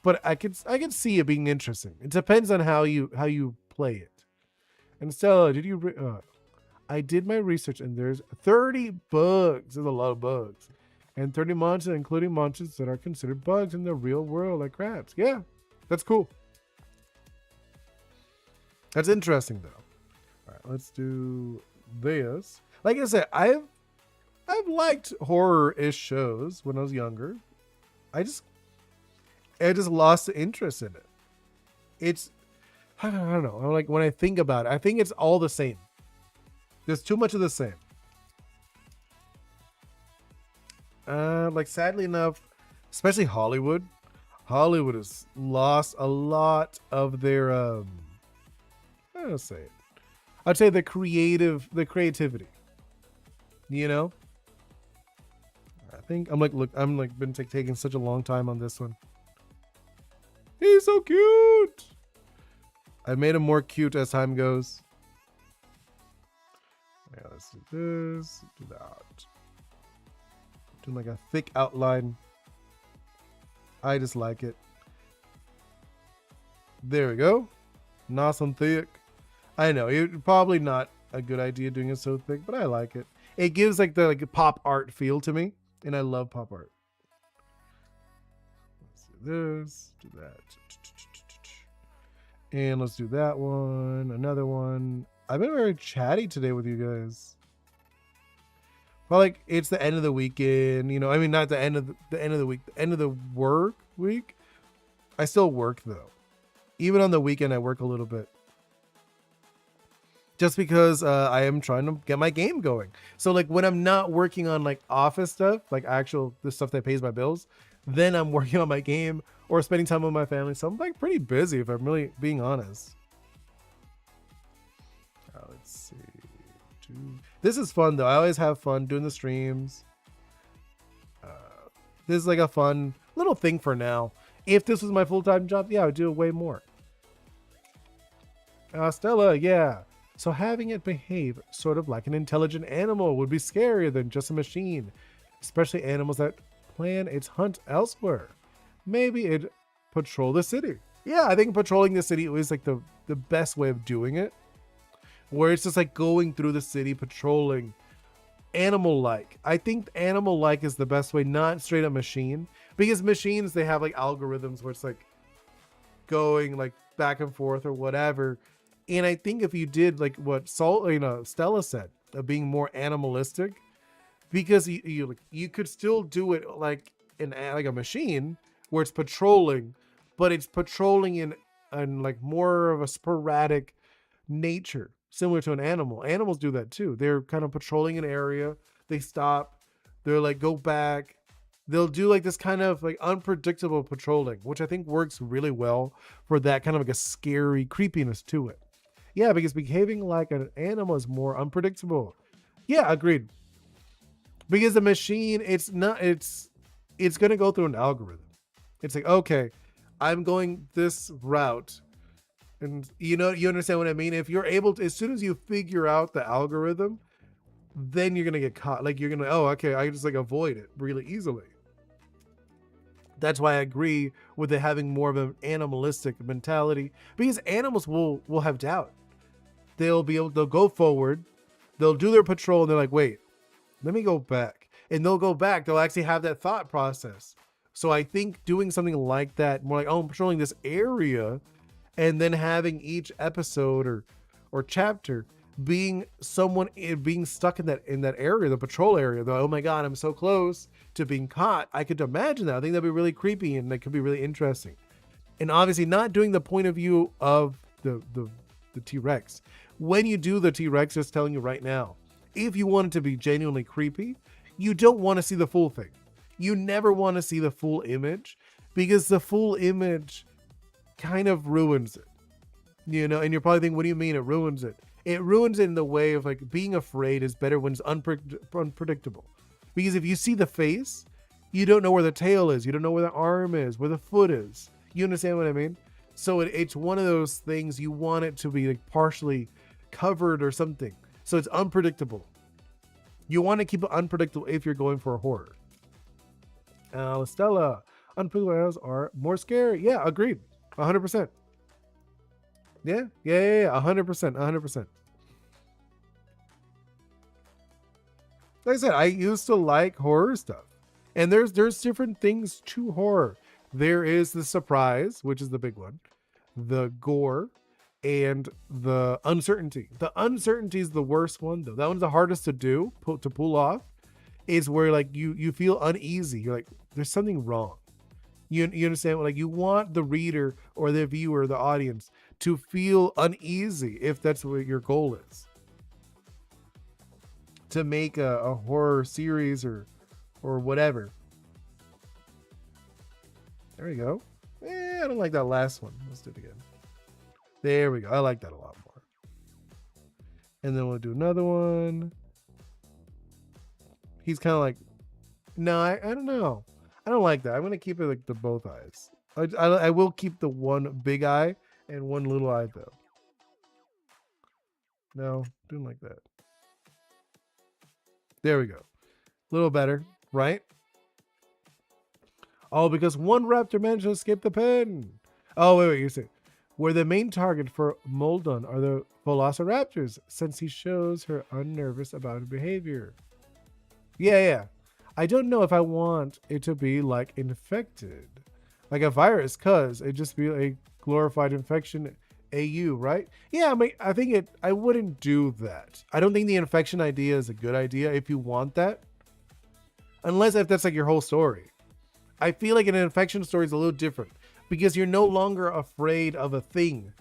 But I could see it being interesting. It depends on how you play it. And Stella, I did my research and there's 30 bugs. There's a lot of bugs. And 30 monsters, including monsters that are considered bugs in the real world, like crabs. Yeah, that's cool. That's interesting, though. All right, let's do this. Like I said, I've liked horror-ish shows when I was younger. I just lost the interest in it. I don't know. Like when I think about it, I think it's all the same. There's too much of the same. Like sadly enough, especially Hollywood has lost a lot of their I don't say it. I'd say the creativity. You know? I think I'm been taking such a long time on this one. He's so cute. I made him more cute as time goes. Yeah, let's do this, do that. Do like a thick outline. I just like it. There we go. Nice and thick. I know, it's probably not a good idea doing it so thick, but I like it. It gives like the pop art feel to me, and I love pop art. Let's do this, do that. And let's do that one, another one. I've been very chatty today with you guys. Well, like it's the end of the weekend, you know. I mean, not the end of the end of the week, the end of the work week. I still work though. Even on the weekend, I work a little bit. Just because I am trying to get my game going. So like when I'm not working on like office stuff, like actual the stuff that pays my bills, then I'm working on my game or spending time with my family. So I'm like pretty busy if I'm really being honest. Let's see. This is fun though. I always have fun doing the streams. This is like a fun little thing for now. If this was my full-time job, yeah, I would do it way more. Stella, yeah. So having it behave sort of like an intelligent animal would be scarier than just a machine, especially animals that plan its hunt elsewhere. Maybe it'd patrol the city. Yeah, I think patrolling the city is like the best way of doing it, where it's just like going through the city, patrolling animal-like. I think animal-like is the best way, not straight up machine, because machines, they have like algorithms where it's like going like back and forth or whatever. And I think if you did like what Stella said, of being more animalistic, because you could still do it like like a machine where it's patrolling, but it's patrolling in like more of a sporadic nature, similar to an animal. Animals do that too. They're kind of patrolling an area, they stop, they're like go back. They'll do like this kind of like unpredictable patrolling, which I think works really well for that kind of like a scary creepiness to it. Yeah, because behaving like an animal is more unpredictable. Yeah, agreed. Because the machine, it's gonna go through an algorithm. It's like, okay, I'm going this route. And you understand what I mean? If you're able to, as soon as you figure out the algorithm, then you're gonna get caught. Like you're gonna, oh, okay, I just like avoid it really easily. That's why I agree with it having more of an animalistic mentality, because animals will have doubt. They'll go forward, they'll do their patrol, and they're like, wait, let me go back. And they'll go back, they'll actually have that thought process. So I think doing something like that, more like, oh, I'm patrolling this area, and then having each episode or chapter being someone being stuck in that area, the patrol area, though, oh my god, I'm so close to being caught. I could imagine that. I think that'd be really creepy, and that could be really interesting. And obviously not doing the point of view of the T-Rex. When you do the T-Rex, just telling you right now, if you want it to be genuinely creepy, you don't want to see the full thing. You never want to see the full image, because the full image kind of ruins it. And you're probably thinking, what do you mean it ruins it? It ruins it in the way of like being afraid is better when it's unpredictable. Because if you see the face, you don't know where the tail is. You don't know where the arm is, where the foot is. You understand what I mean? So it's one of those things you want it to be like partially covered or something. So it's unpredictable. You want to keep it unpredictable if you're going for a horror. Stella, unpredictable animals are more scary. Yeah, agreed. 100%. Yeah, 100%. Like I said, I used to like horror stuff. And there's different things to horror. There is the surprise, which is the big one, the gore, and the uncertainty. The uncertainty is the worst one, though. That one's the hardest to do, to pull off, is where like you feel uneasy. You're like, there's something wrong. You understand? Like you want the reader or the viewer, the audience, to feel uneasy if that's what your goal is. To make a horror series or whatever. There we go. I don't like that last one. Let's do it again. There we go. I like that a lot more. And then we'll do another one. He's kind of like, no, I don't know. I don't like that. I'm going to keep it like the both eyes. I will keep the one big eye and one little eye though. No, doing like that. There we go. A little better, right? Oh, because one raptor managed to escape the pen. Oh, wait, you say. Where the main target for Moldon are the velociraptors, since he shows her unnervous about her behavior. Yeah, yeah. I don't know if I want it to be like infected. Like a virus, cuz it just be a glorified infection AU, right? Yeah, I mean, I think I wouldn't do that. I don't think the infection idea is a good idea if you want that. Unless if that's like your whole story. I feel like an infection story is a little different because you're no longer afraid of a thing.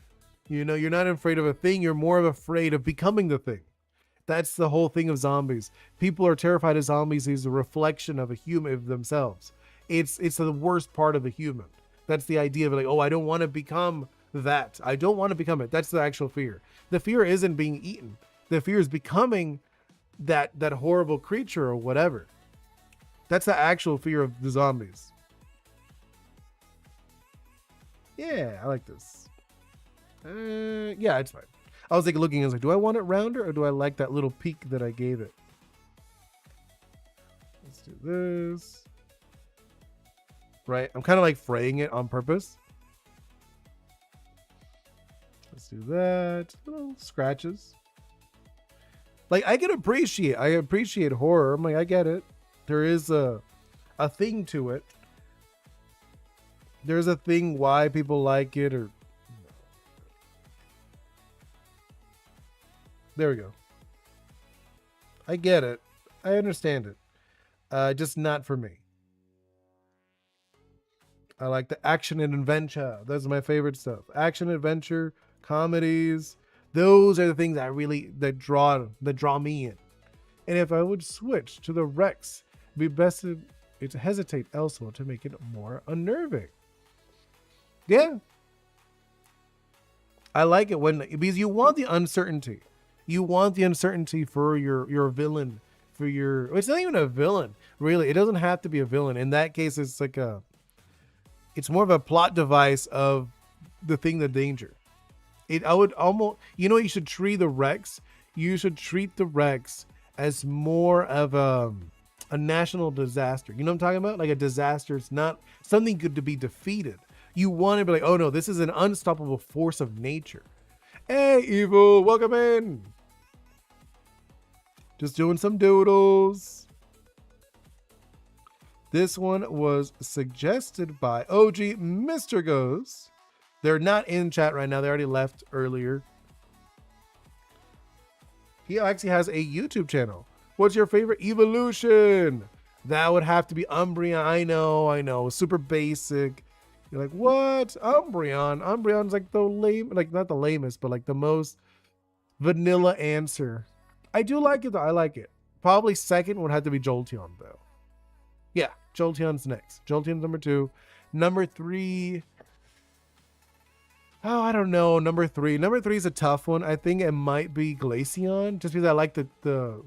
You know, you're not afraid of a thing, you're more afraid of becoming the thing. That's the whole thing of zombies. People are terrified of zombies as a reflection of a human of themselves. It's the worst part of a human. That's the idea of like, oh, I don't want to become that. I don't want to become it. That's the actual fear. The fear isn't being eaten. The fear is becoming that horrible creature or whatever. That's the actual fear of the zombies. Yeah, I like this. Yeah, it's fine. I was like looking, I was like, do I want it rounder or do I like that little peak that I gave it? Let's do this. Right, I'm kind of like fraying it on purpose. Let's do that. Little scratches. Like I appreciate horror. I'm like, I get it. There is a thing to it. There's a thing why people like it, or there we go. I get it. I understand it. Just not for me. I like the action and adventure. Those are my favorite stuff. Action, adventure, comedies. Those are the things that draw me in. And if I would switch to the Rex, it'd be best to hesitate elsewhere to make it more unnerving. Yeah. I like it because you want the uncertainty. You want the uncertainty for your villain, it's not even a villain, really. It doesn't have to be a villain. In that case, it's more of a plot device of the thing, the danger. I would almost, you should treat the Rex. You should treat the Rex as more of a national disaster. You know what I'm talking about? Like a disaster. It's not something good to be defeated. You want to be like, oh no, this is an unstoppable force of nature. Hey, Evil, welcome in. Just doing some doodles. This one was suggested by OG Mr. Goes. They're not in chat right now. They already left earlier. He actually has a YouTube channel. What's your favorite evolution? That would have to be Umbreon. I know. Super basic. You're like, what? Umbreon? Umbreon's like the lame, like not the lamest, but like the most vanilla answer. I do like it though. I like it. Probably second would have to be Jolteon though. Yeah, Jolteon's next. Jolteon's number 2. Number 3. Oh, I don't know. Number 3. Number 3 is a tough one. I think it might be Glaceon, just because I like the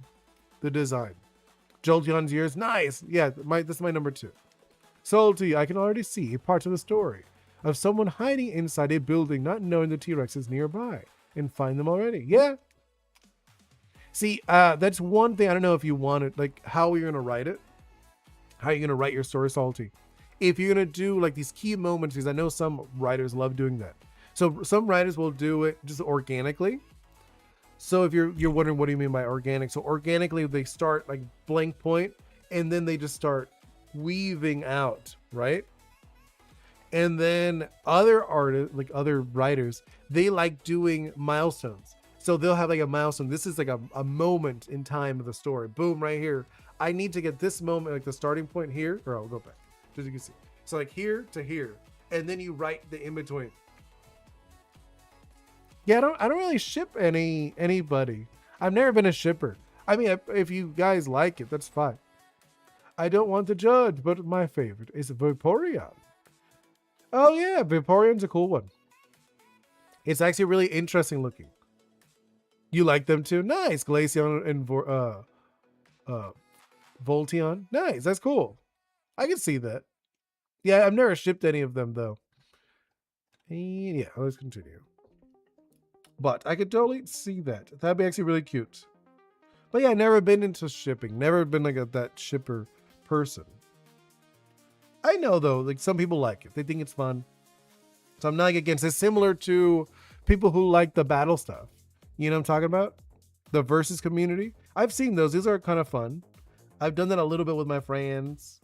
design. Jolteon's ears, nice. Yeah, this is my number 2. Salty, I can already see parts of the story of someone hiding inside a building, not knowing the T-Rex is nearby, and find them already. Yeah. See, that's one thing. I don't know if you want it, like how you're gonna write it. How you're gonna write your story, Salty. If you're gonna do like these key moments, because I know some writers love doing that. So some writers will do it just organically. So if you're wondering what do you mean by organic? So organically they start like blank point and then they just start weaving out, right? And then other artists, like other writers, they like doing milestones. So they'll have like a milestone. This is like a moment in time of the story. Boom, right here. I need to get this moment, like the starting point here, or I'll go back, just so you can see. So like here to here, and then you write the in between. Yeah, I don't really ship anybody. I've never been a shipper. I mean, if you guys like it, that's fine. I don't want to judge, but my favorite is Vaporeon. Oh yeah, Vaporeon's a cool one. It's actually really interesting looking. You like them too? Nice. Glaceon and Volteon. Nice. That's cool. I can see that. Yeah, I've never shipped any of them though. And yeah, let's continue. But I could totally see that. That'd be actually really cute. But yeah, never been into shipping. Never been like that shipper person. I know though, like some people like it. They think it's fun. So I'm not against it. Similar to people who like the battle stuff. You know what I'm talking about? The versus community. I've seen those. These are kind of fun. I've done that a little bit with my friends.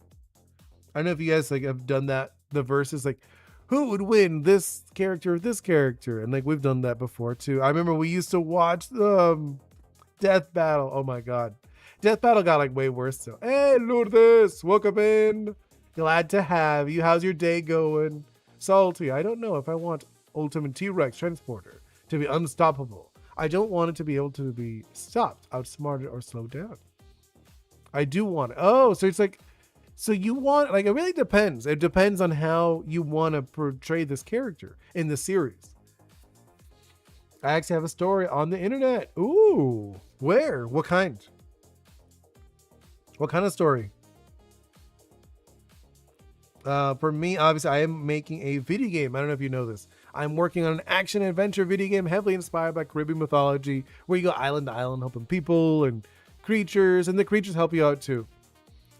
I don't know if you guys like have done that. The versus, like, who would win, this character or this character? And like we've done that before too. I remember we used to watch Death Battle. Oh my god. Death Battle got like way worse though. Hey Lourdes, welcome in. Glad to have you. How's your day going? Salty. I don't know if I want Ultimate T-Rex Transporter to be unstoppable. I don't want it to be able to be stopped, outsmarted, or slowed down. I do want it. Oh, so it's like, so you want, like, it really depends. It depends on how you want to portray this character in the series. I actually have a story on the internet. Ooh, where? What kind? What kind of story? For me, obviously, I am making a video game. I don't know if you know this. I'm working on an action adventure video game heavily inspired by Caribbean mythology, where you go island to island helping people and creatures, and the creatures help you out too.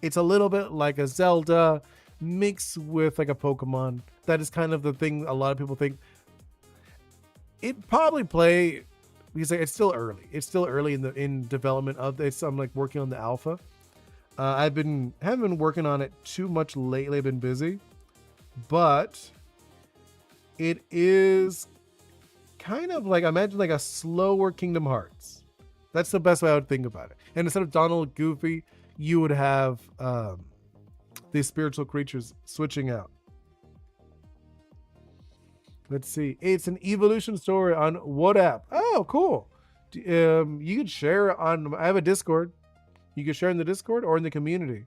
It's a little bit like a Zelda mixed with like a Pokemon. That is kind of the thing a lot of people think. It probably play because it's still early. It's still early in development of this. I'm like working on the alpha. Haven't been working on it too much lately. I've been busy, but it is kind of like, imagine like a slower Kingdom Hearts. That's the best way I would think about it. And instead of Donald, Goofy, you would have these spiritual creatures switching out. Let's see. It's an evolution story on what app? Oh, cool. You could share it on, I have a Discord. You can share in the Discord or in the community.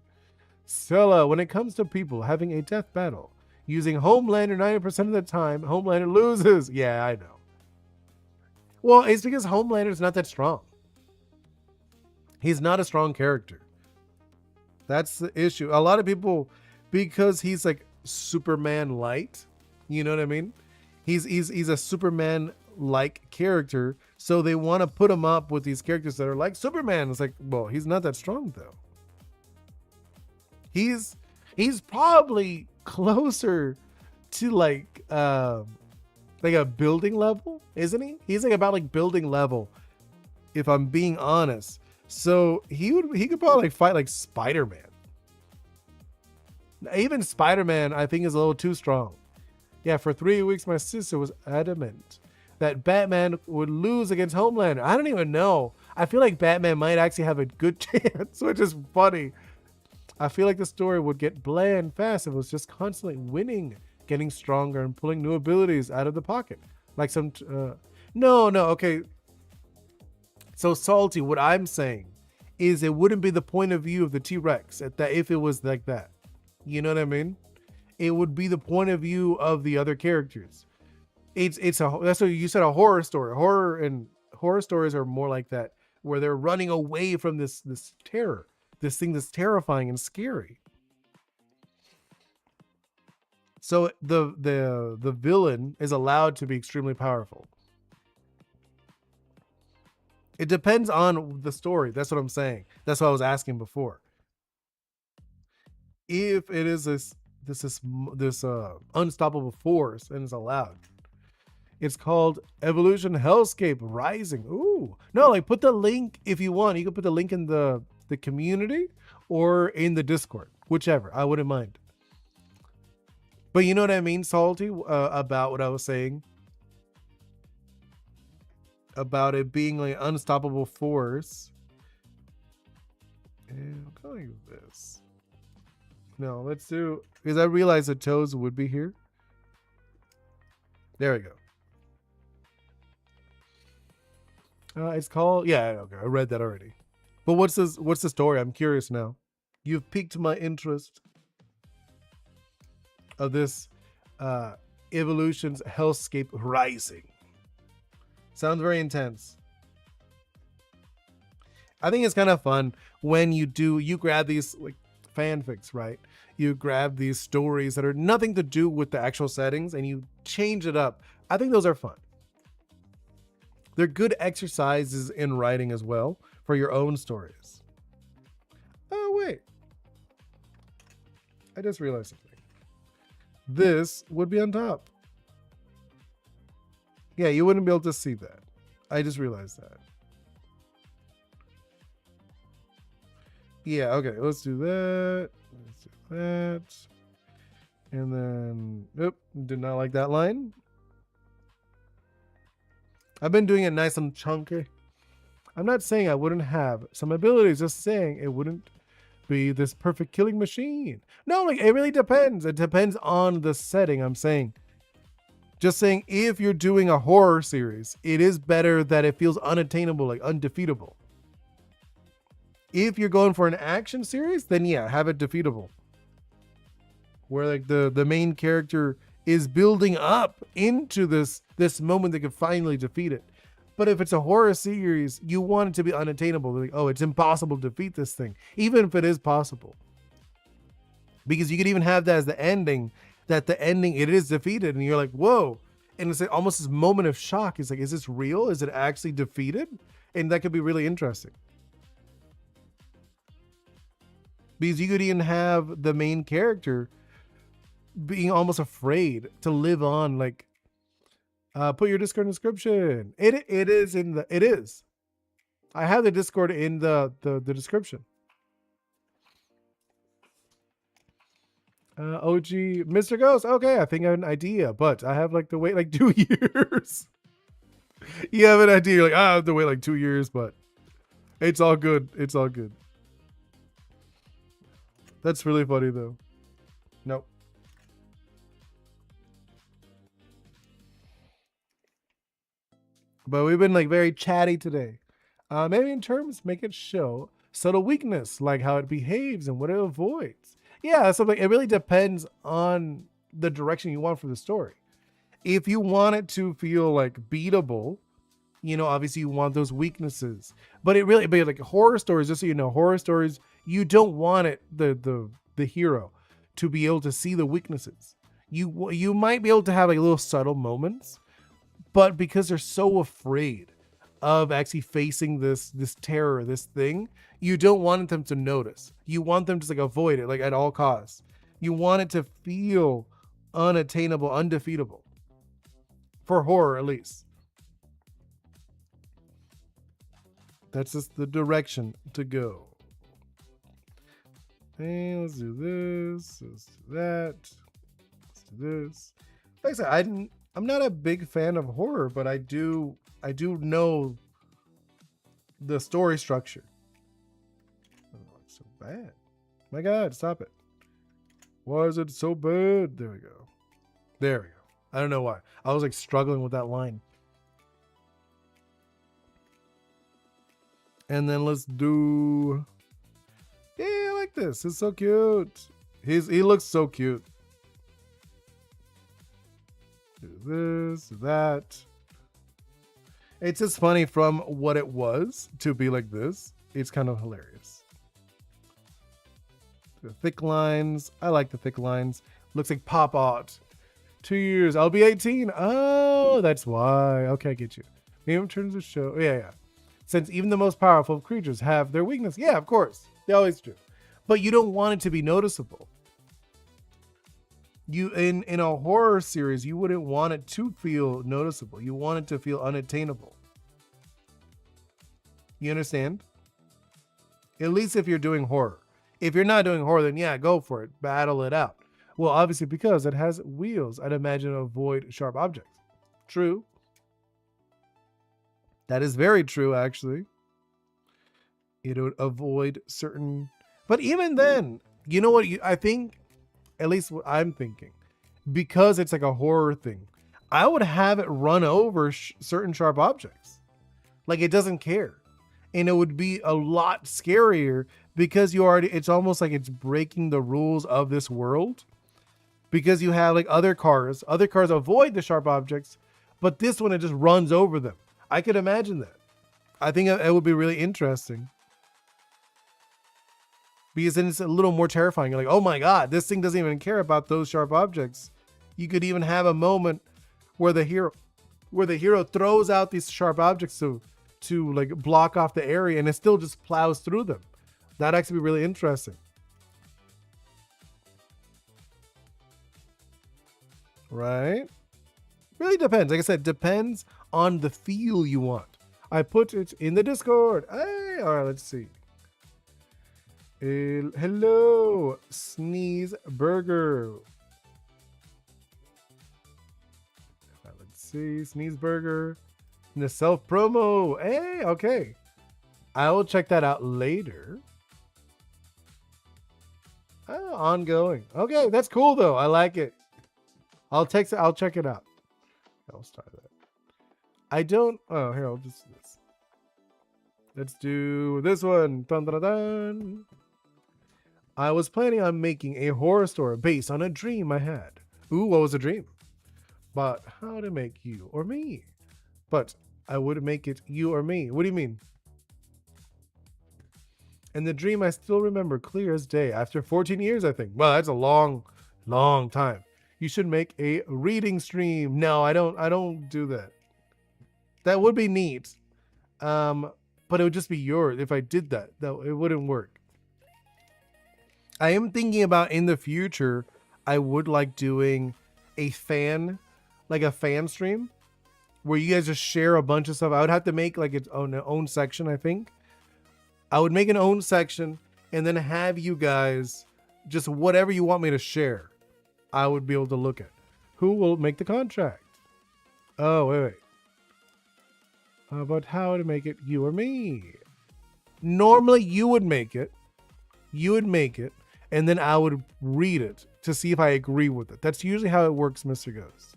Stella, when it comes to people having a death battle, using Homelander 90% of the time, Homelander loses. Yeah, I know. Well, it's because Homelander's not that strong. He's not a strong character. That's the issue. A lot of people, because he's like Superman light, you know what I mean? He's a Superman like character, so they want to put him up with these characters that are like Superman. It's like, well, he's not that strong though. He's probably closer to like a building level, isn't he? He's like about like building level, if I'm being honest. So he could probably like fight like Spider-Man. Even Spider-Man, I think, is a little too strong. Yeah, for 3 weeks, my sister was adamant that Batman would lose against Homelander. I don't even know. I feel like Batman might actually have a good chance, which is funny. I feel like the story would get bland fast if it was just constantly winning, getting stronger, and pulling new abilities out of the pocket. Like some... No, okay. So, Salty, what I'm saying is it wouldn't be the point of view of the T-Rex if it was like that. You know what I mean? It would be the point of view of the other characters. That's what you said, a horror story. Horror stories are more like that, where they're running away from this terror, this thing that's terrifying and scary. So the villain is allowed to be extremely powerful. It depends on the story. That's what I'm saying. That's what I was asking before. If it is this unstoppable force and is allowed, it's called Evolution Hellscape Rising. Ooh, no, like put the link if you want. You can put the link in the community or in the Discord, whichever. I wouldn't mind. But you know what I mean, Salty, about what I was saying about it being like unstoppable force. And I'm going with this. No, let's do, because I realized that Toes would be here. There we go. It's called, yeah, okay, I read that already. But what's the story? I'm curious now. You've piqued my interest of this Evolution's Hellscape Rising. Sounds very intense. I think it's kind of fun when you grab these like fanfics, right? You grab these stories that are nothing to do with the actual settings and you change it up. I think those are fun. They're good exercises in writing as well for your own stories. Oh, wait. I just realized something. This would be on top. Yeah, you wouldn't be able to see that. I just realized that. Yeah, okay, let's do that. Let's do that. And then, nope, did not like that line. I've been doing it nice and chunky. I'm not saying I wouldn't have some abilities, just saying it wouldn't be this perfect killing machine. No, like it really depends. It depends on the setting, I'm saying. Just saying, if you're doing a horror series, it is better that it feels unattainable, like undefeatable. If you're going for an action series, then yeah, have it defeatable. Where like the main character is building up into this moment they can finally defeat it. But if it's a horror series, you want it to be unattainable. Like, oh, it's impossible to defeat this thing, even if it is possible. Because you could even have that as the ending, that the ending, it is defeated, and you're like, whoa. And it's like almost this moment of shock. It's like, is this real? Is it actually defeated? And that could be really interesting. Because you could even have the main character being almost afraid to live on, like, put your Discord description. It is. I have the Discord in the description. OG Mr. Ghost. Okay, I think I have an idea, but I have like to wait like 2 years. You have an idea, you're like, I have to wait like 2 years, but it's all good. It's all good. That's really funny though. Nope. But we've been like very chatty today. Maybe in terms, make it show subtle weakness, like how it behaves and what it avoids. Yeah, so like it really depends on the direction you want for the story. If you want it to feel like beatable, you know, obviously you want those weaknesses. But it really, but like horror stories, just so you know, horror stories, you don't want it the hero to be able to see the weaknesses. You might be able to have like little subtle moments, but because they're so afraid of actually facing this terror, this thing, you don't want them to notice. You want them to like avoid it, like at all costs. You want it to feel unattainable, undefeatable. For horror, at least. That's just the direction to go. And let's do this. Let's do that. Let's do this. Like I said, I'm not a big fan of horror, but I do know the story structure. Oh, it's so bad. My God, stop it. Why is it so bad? There we go. There we go. I don't know why. I was like struggling with that line. And then let's do... Yeah, I like this. It's so cute. He looks so cute. Do this, do that. It's just funny from what it was to be like this. It's kind of hilarious. The thick lines. I like the thick lines. Looks like pop art. 2 years. I'll be 18. Oh, that's why. Okay, I get you. Maybe in terms of show. Yeah. Since even the most powerful creatures have their weakness. Yeah, of course. They always do. But you don't want it to be noticeable. You in a horror series, you wouldn't want it to feel noticeable. You want it to feel unattainable. You understand? At least if you're doing horror. If you're not doing horror, then yeah, go for it. Battle it out. Well, obviously because it has wheels, I'd imagine to avoid sharp objects. True. That is very true, actually. It would avoid certain... But even then, you know what? I think, at least what I'm thinking, because it's like a horror thing, I would have it run over certain sharp objects. Like it doesn't care. And it would be a lot scarier because it's almost like it's breaking the rules of this world. Because you have like other cars avoid the sharp objects, but this one, it just runs over them. I could imagine that. I think it would be really interesting. Because then it's a little more terrifying. You're like, oh my God, this thing doesn't even care about those sharp objects. You could even have a moment where the hero throws out these sharp objects to to like block off the area and it still just plows through them. That'd actually be really interesting. Right? Really depends. Like I said, depends on the feel you want. I put it in the Discord. Hey, all right, let's see. Hello, Sneeze Burger. Let's see, Sneeze Burger. The self promo. Hey, okay. I will check that out later. Oh, ongoing. Okay, that's cool though. I like it. I'll check it out. I'll start that. I don't. Oh, here, I'll just. Let's do this one. Dun, dun, dun. I was planning on making a horror story based on a dream I had. Ooh, what was a dream? But how to make you or me? But I would make it you or me. What do you mean? And the dream I still remember clear as day after 14 years, I think. Well, that's a long, long time. You should make a reading stream. No, I don't do that. That would be neat. But it would just be yours. If I did that, though, it wouldn't work. I am thinking about in the future, I would like doing a fan stream where you guys just share a bunch of stuff. I would have to make like its own section, I think. I would make an own section and then have you guys just whatever you want me to share, I would be able to look at. Who will make the contract? Oh, wait. How about how to make it you or me? Normally you would make it. You would make it. And then I would read it to see if I agree with it. That's usually how it works, Mr. Ghost.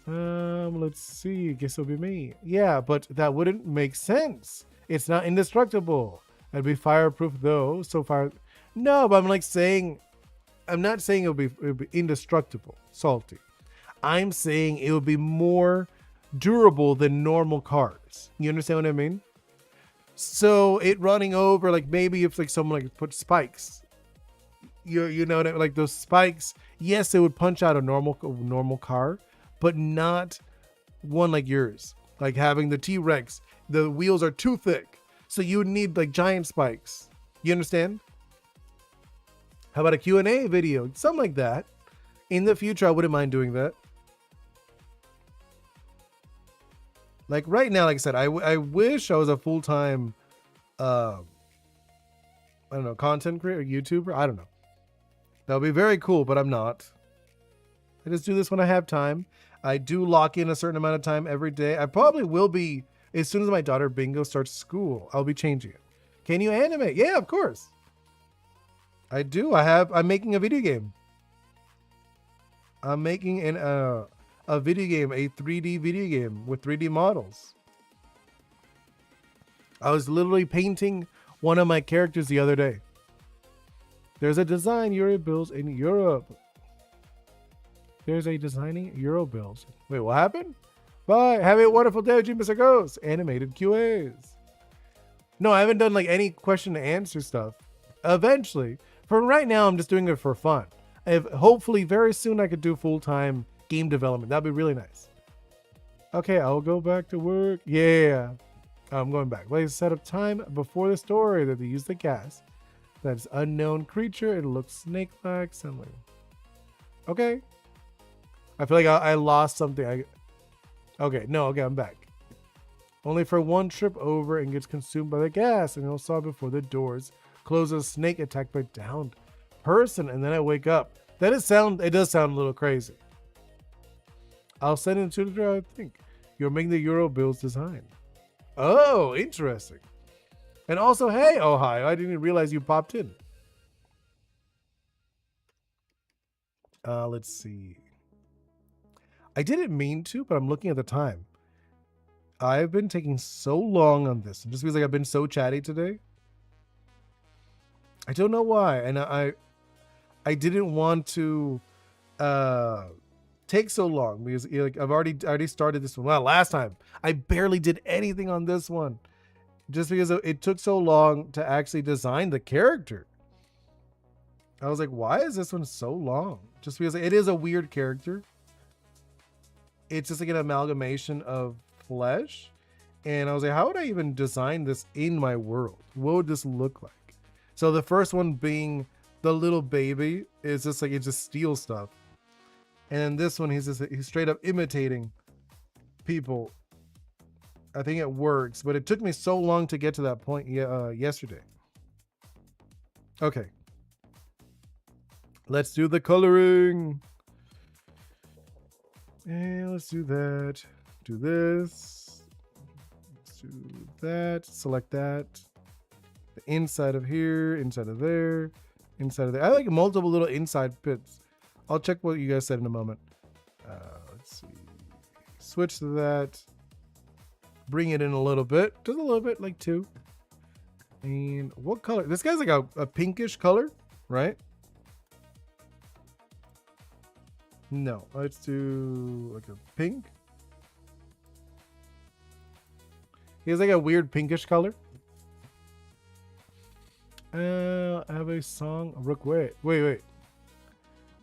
Let's see. Guess it'll be me. Yeah, but that wouldn't make sense. It's not indestructible. It'd be fireproof though. So far, no. But I'm not saying it would be indestructible. Salty. I'm saying it would be more durable than normal cars. You understand what I mean? So it running over, like maybe if like someone like put spikes, you know what I mean? Like those spikes. Yes, it would punch out a normal car, but not one like yours. Like having the T-Rex, the wheels are too thick, so you would need like giant spikes. You understand? How about a Q&A video, something like that? In the future, I wouldn't mind doing that. Like right now, like I said, I wish I was a full-time, I don't know, content creator, YouTuber. I don't know. That would be very cool, but I'm not. I just do this when I have time. I do lock in a certain amount of time every day. I probably will be, as soon as my daughter Bingo starts school, I'll be changing it. Can you animate? Yeah, of course. I do. I'm making a video game. I'm making a video game, a 3D video game with 3D models. I was literally painting one of my characters the other day. There's a design Euro builds in Europe. There's a designing Euro builds. Wait, what happened? Bye. Have a wonderful day, Mr. Ghost. Animated QAs. No, I haven't done like any question and answer stuff. Eventually. For right now, I'm just doing it for fun. Hopefully very soon I could do full-time game development. That'd be really nice. Okay, I'll go back to work. Yeah, I'm going back. Let's set up time before the story that they use the gas. That's unknown creature. It looks snake-like. Something. Okay. I feel like I lost something. Okay, I'm back. Only for one trip over and gets consumed by the gas, and you'll saw before the doors close. A snake attacked by downed person, and then I wake up. It does sound a little crazy. I'll send it to the, I think. You're making the Euro bills design. Oh, interesting. And also, hey, Ohio, I didn't realize you popped in. Let's see. I didn't mean to, but I'm looking at the time. I've been taking so long on this, just because like I've been so chatty today. I don't know why, and I didn't want to take so long because like I've already started this one. Well, last time I barely did anything on this one, just because it took so long to actually design the character. I was like, why is this one so long? Just because it is a weird character. It's just like an amalgamation of flesh And I was like, how would I even design this in my world? What would this look like? So the first one being the little baby is just like, it just steals stuff. And then this one, he's straight up imitating people. I think it works, but it took me so long to get to that point yesterday. Okay. Let's do the coloring. And let's do that. Do this. Let's do that. Select that. The inside of here, inside of there, inside of there. I like multiple little inside bits. I'll check what you guys said in a moment. Let's see. Switch to that. Bring it in a little bit. Just a little bit, like 2. And what color? This guy's like a pinkish color, right? No, let's do like a pink. He has like a weird pinkish color. I have a song. Wait.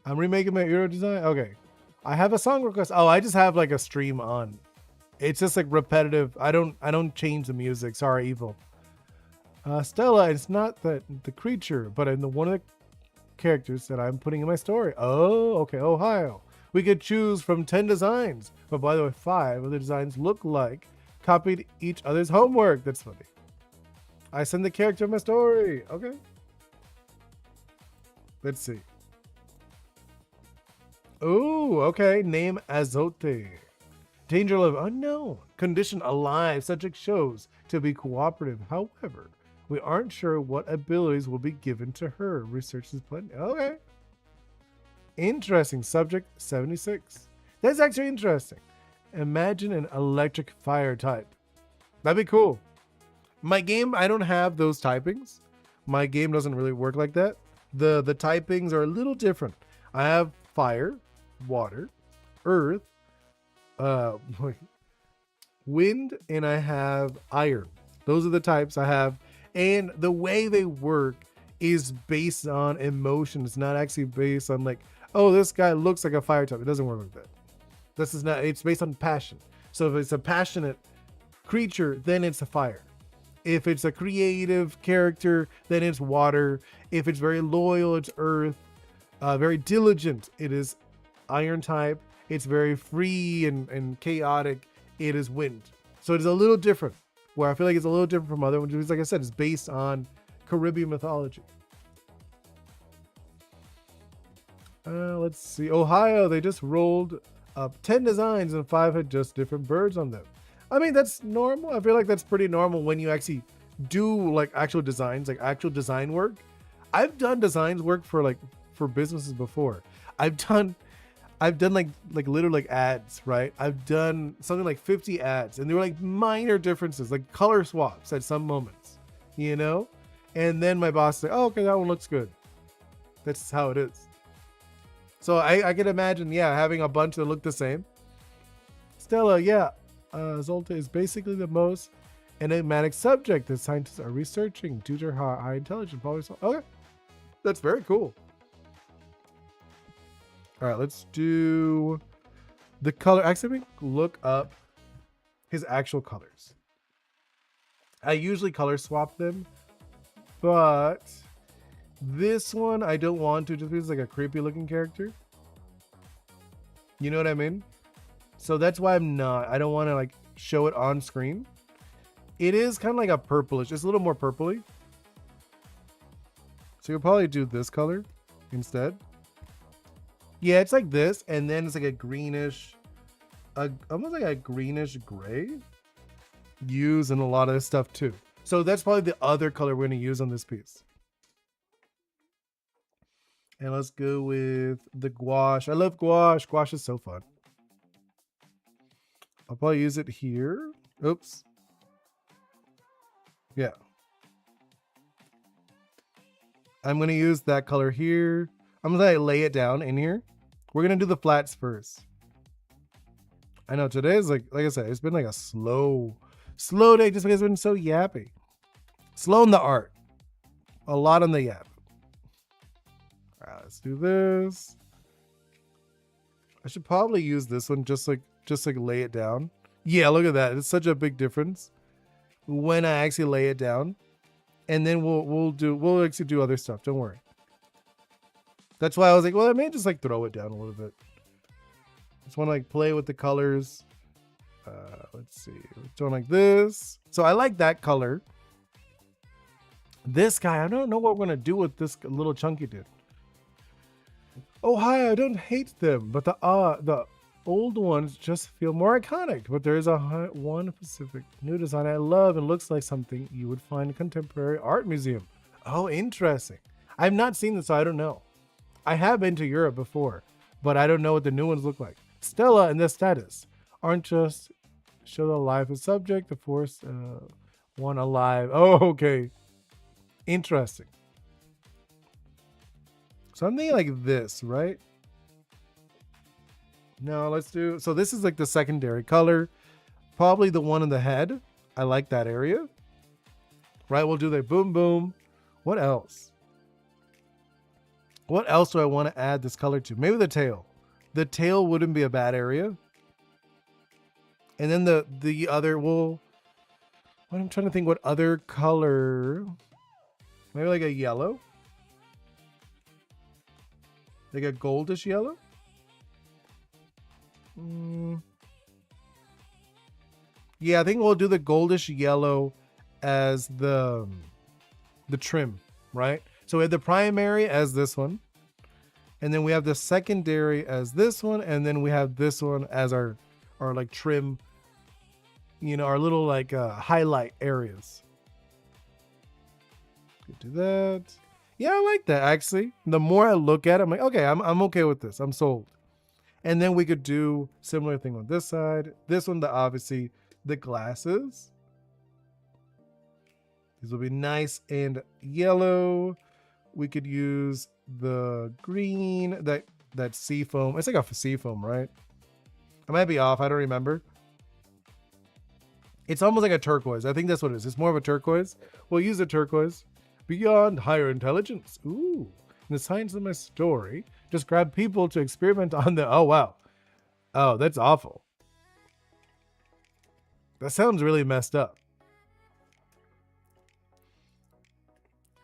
I'm remaking my Euro design. Okay. I have a song request. Oh, I just have like a stream on. It's just like repetitive. I don't change the music. Sorry, evil. Stella, it's not the creature, but in one of the characters that I'm putting in my story. Oh, okay. Ohio. We could choose from 10 designs, but by the way, 5 of the designs look like copied each other's homework. That's funny. I send the character in my story. Okay. Let's see. Oh, okay. Name Azote. Danger level unknown. Condition alive. Subject shows to be cooperative. However, we aren't sure what abilities will be given to her. Research is plenty. Okay. Interesting. Subject 76. That's actually interesting. Imagine an electric fire type. That'd be cool. My game, I don't have those typings. My game doesn't really work like that. The typings are a little different. I have fire, water, earth, wind, and I have iron. Those are the types I have. And the way they work is based on emotion. It's not actually based on like, oh, this guy looks like a fire type. It doesn't work like that. This is not, it's based on passion. So if it's a passionate creature, then it's a fire. If it's a creative character, then it's water. If it's very loyal, it's earth. Very diligent, it is iron type. It's very free and chaotic, it is wind. So it's a little different, where I feel like it's a little different from other ones. Like I said, it's based on Caribbean mythology. Let's see. Ohio, they just rolled up 10 designs and 5 had just different birds on them. I mean, that's normal. I feel like that's pretty normal when you actually do like actual designs, like actual design work. I've done designs work for businesses before. I've done like literally like ads, right? I've done something like 50 ads and there were like minor differences, like color swaps at some moments, you know? And then my boss said, oh, okay, that one looks good. That's how it is. So I can imagine, yeah, having a bunch that look the same. Stella, yeah. Zolta is basically the most enigmatic subject that scientists are researching due to her high intelligence. Okay, that's very cool. All right, let's do the color. Actually, look up his actual colors. I usually color swap them, but this one I don't want to just because it's like a creepy looking character. You know what I mean? So that's why I don't want to like show it on screen. It is kind of like a purplish. It's a little more purpley. So you'll probably do this color instead. Yeah, it's like this. And then it's like a greenish, almost like a greenish gray used in a lot of this stuff too. So that's probably the other color we're going to use on this piece. And let's go with the gouache. I love gouache. Gouache is so fun. I'll probably use it here. Oops. Yeah. I'm going to use that color here. I'm going to lay it down in here. We're going to do the flats first. I know today is like I said, it's been like a slow day just because it's been so yappy. Slow in the art. A lot on the yap. All right, let's do this. I should probably use this one just like lay it down Yeah, look at that. It's such a big difference when I actually lay it down. And then we'll actually do other stuff. Don't worry. That's why I was like, well, I may just like throw it down a little bit. Just want to like play with the colors. Let's see. Doing like this. So I like that color. This guy, I don't know what we're gonna do with this little chunky dude. Oh hi, I don't hate them, but the old ones just feel more iconic. But there is one specific new design I love and looks like something you would find in a contemporary art museum. Oh, interesting. I've not seen this, so I don't know. I have been to Europe before, but I don't know what the new ones look like. Stella and the status aren't just show the life of subject, the force one alive. Oh, okay. Interesting. Something like this, right? No, let's do, so this is like the secondary color. Probably the one in the head. I like that area. Right, we'll do the boom, boom. What else? What else do I want to add this color to? Maybe the tail. The tail wouldn't be a bad area. And then the other, well, I'm trying to think what other color. Maybe like a yellow. Like a goldish yellow. Yeah, I think we'll do the goldish yellow as the trim, right? So we have the primary as this one, and then we have the secondary as this one, and then we have this one as our like trim, you know, our little like highlight areas. Could do that. Yeah, I like that actually. The more I look at it, I'm like, okay, I'm okay with this. I'm sold. And then we could do similar thing on this side. This one, obviously the glasses. These will be nice and yellow. We could use the green, that sea foam. It's like a sea foam, right? I might be off. I don't remember. It's almost like a turquoise. I think that's what it is. It's more of a turquoise. We'll use a turquoise. Beyond higher intelligence. Ooh. In the science of my story, just grab people to experiment on the... Oh, wow. Oh, that's awful. That sounds really messed up.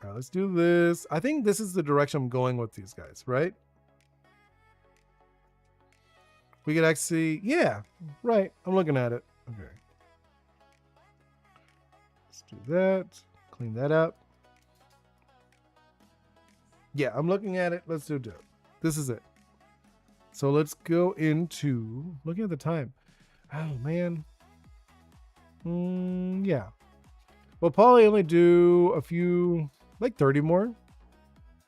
All right, let's do this. I think this is the direction I'm going with these guys, right? We could actually... Yeah, right. I'm looking at it. Okay. Let's do that. Clean that up. Yeah, I'm looking at it. Let's do it. This is it. So let's go into looking at the time. Oh man. Yeah. We'll probably only do a few, like 30 more.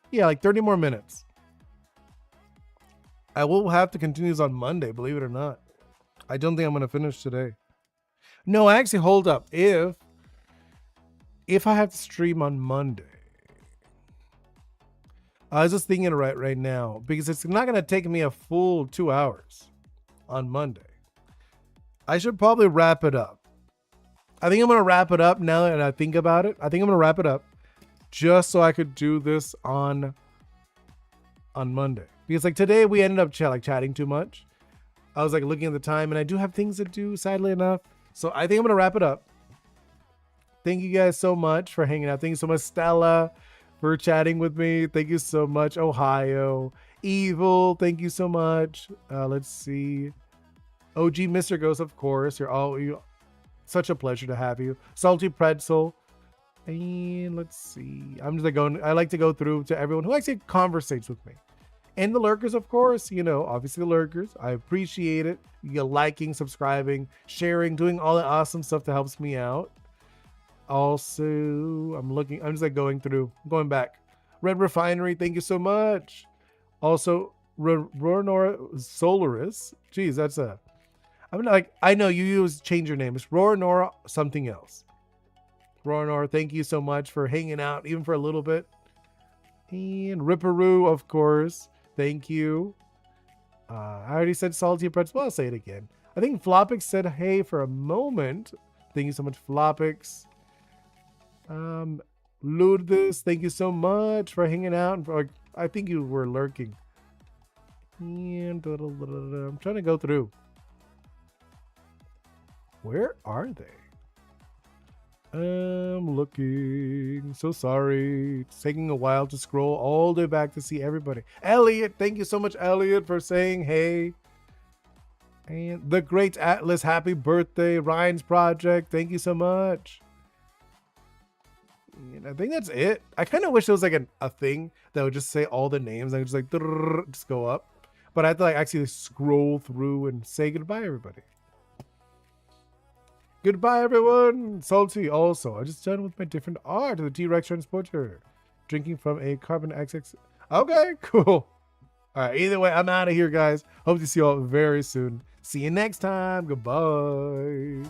Yeah, like 30 more minutes. I will have to continue this on Monday, believe it or not. I don't think I'm going to finish today. No, actually, hold up. If I have to stream on Monday, I was just thinking it right now because it's not going to take me a full 2 hours on Monday. I should probably wrap it up. I think I'm going to wrap it up now that I think about it. I think I'm going to wrap it up just so I could do this on Monday. Because like today we ended up chatting too much. I was like looking at the time and I do have things to do, sadly enough. So I think I'm going to wrap it up. Thank you guys so much for hanging out. Thank you so much, Stella, for chatting with me. Thank you so much, Ohio. Evil, thank you so much. Let's see. OG Mr. Ghost, of course. You're such a pleasure to have you. Salty Pretzel. And let's see. I'm just like I like to go through to everyone who actually conversates with me. And the lurkers, of course, you know, obviously the lurkers. I appreciate it. You liking, subscribing, sharing, doing all that awesome stuff that helps me out. Also, I'm just like going back. Red Refinery, thank you so much. Also, Roronor Solaris. Geez, that's I know you change your name. It's Roronor something else. Roronor, thank you so much for hanging out, even for a little bit. And Ripperoo, of course. Thank you. I already said Salty Pretzel. Well, I'll say it again. I think Flopix said hey for a moment. Thank you so much, Flopix. Lourdes, thank you so much for hanging out. And for, I think you were lurking. And I'm trying to go through. Where are they? I'm looking. So sorry. It's taking a while to scroll all the way back to see everybody. Elliot, thank you so much, Elliot, for saying hey. And the Great Atlas, happy birthday. Ryan's Project, thank you so much. And I think that's it. I kind of wish there was like a thing that would just say all the names. I could just like just go up. But I have to like actually scroll through and say goodbye, everybody. Goodbye, everyone. Salty also. I just done with my different art. The T-Rex transporter. Drinking from a carbon XX. Okay, cool. All right, either way, I'm out of here, guys. Hope to see you all very soon. See you next time. Goodbye.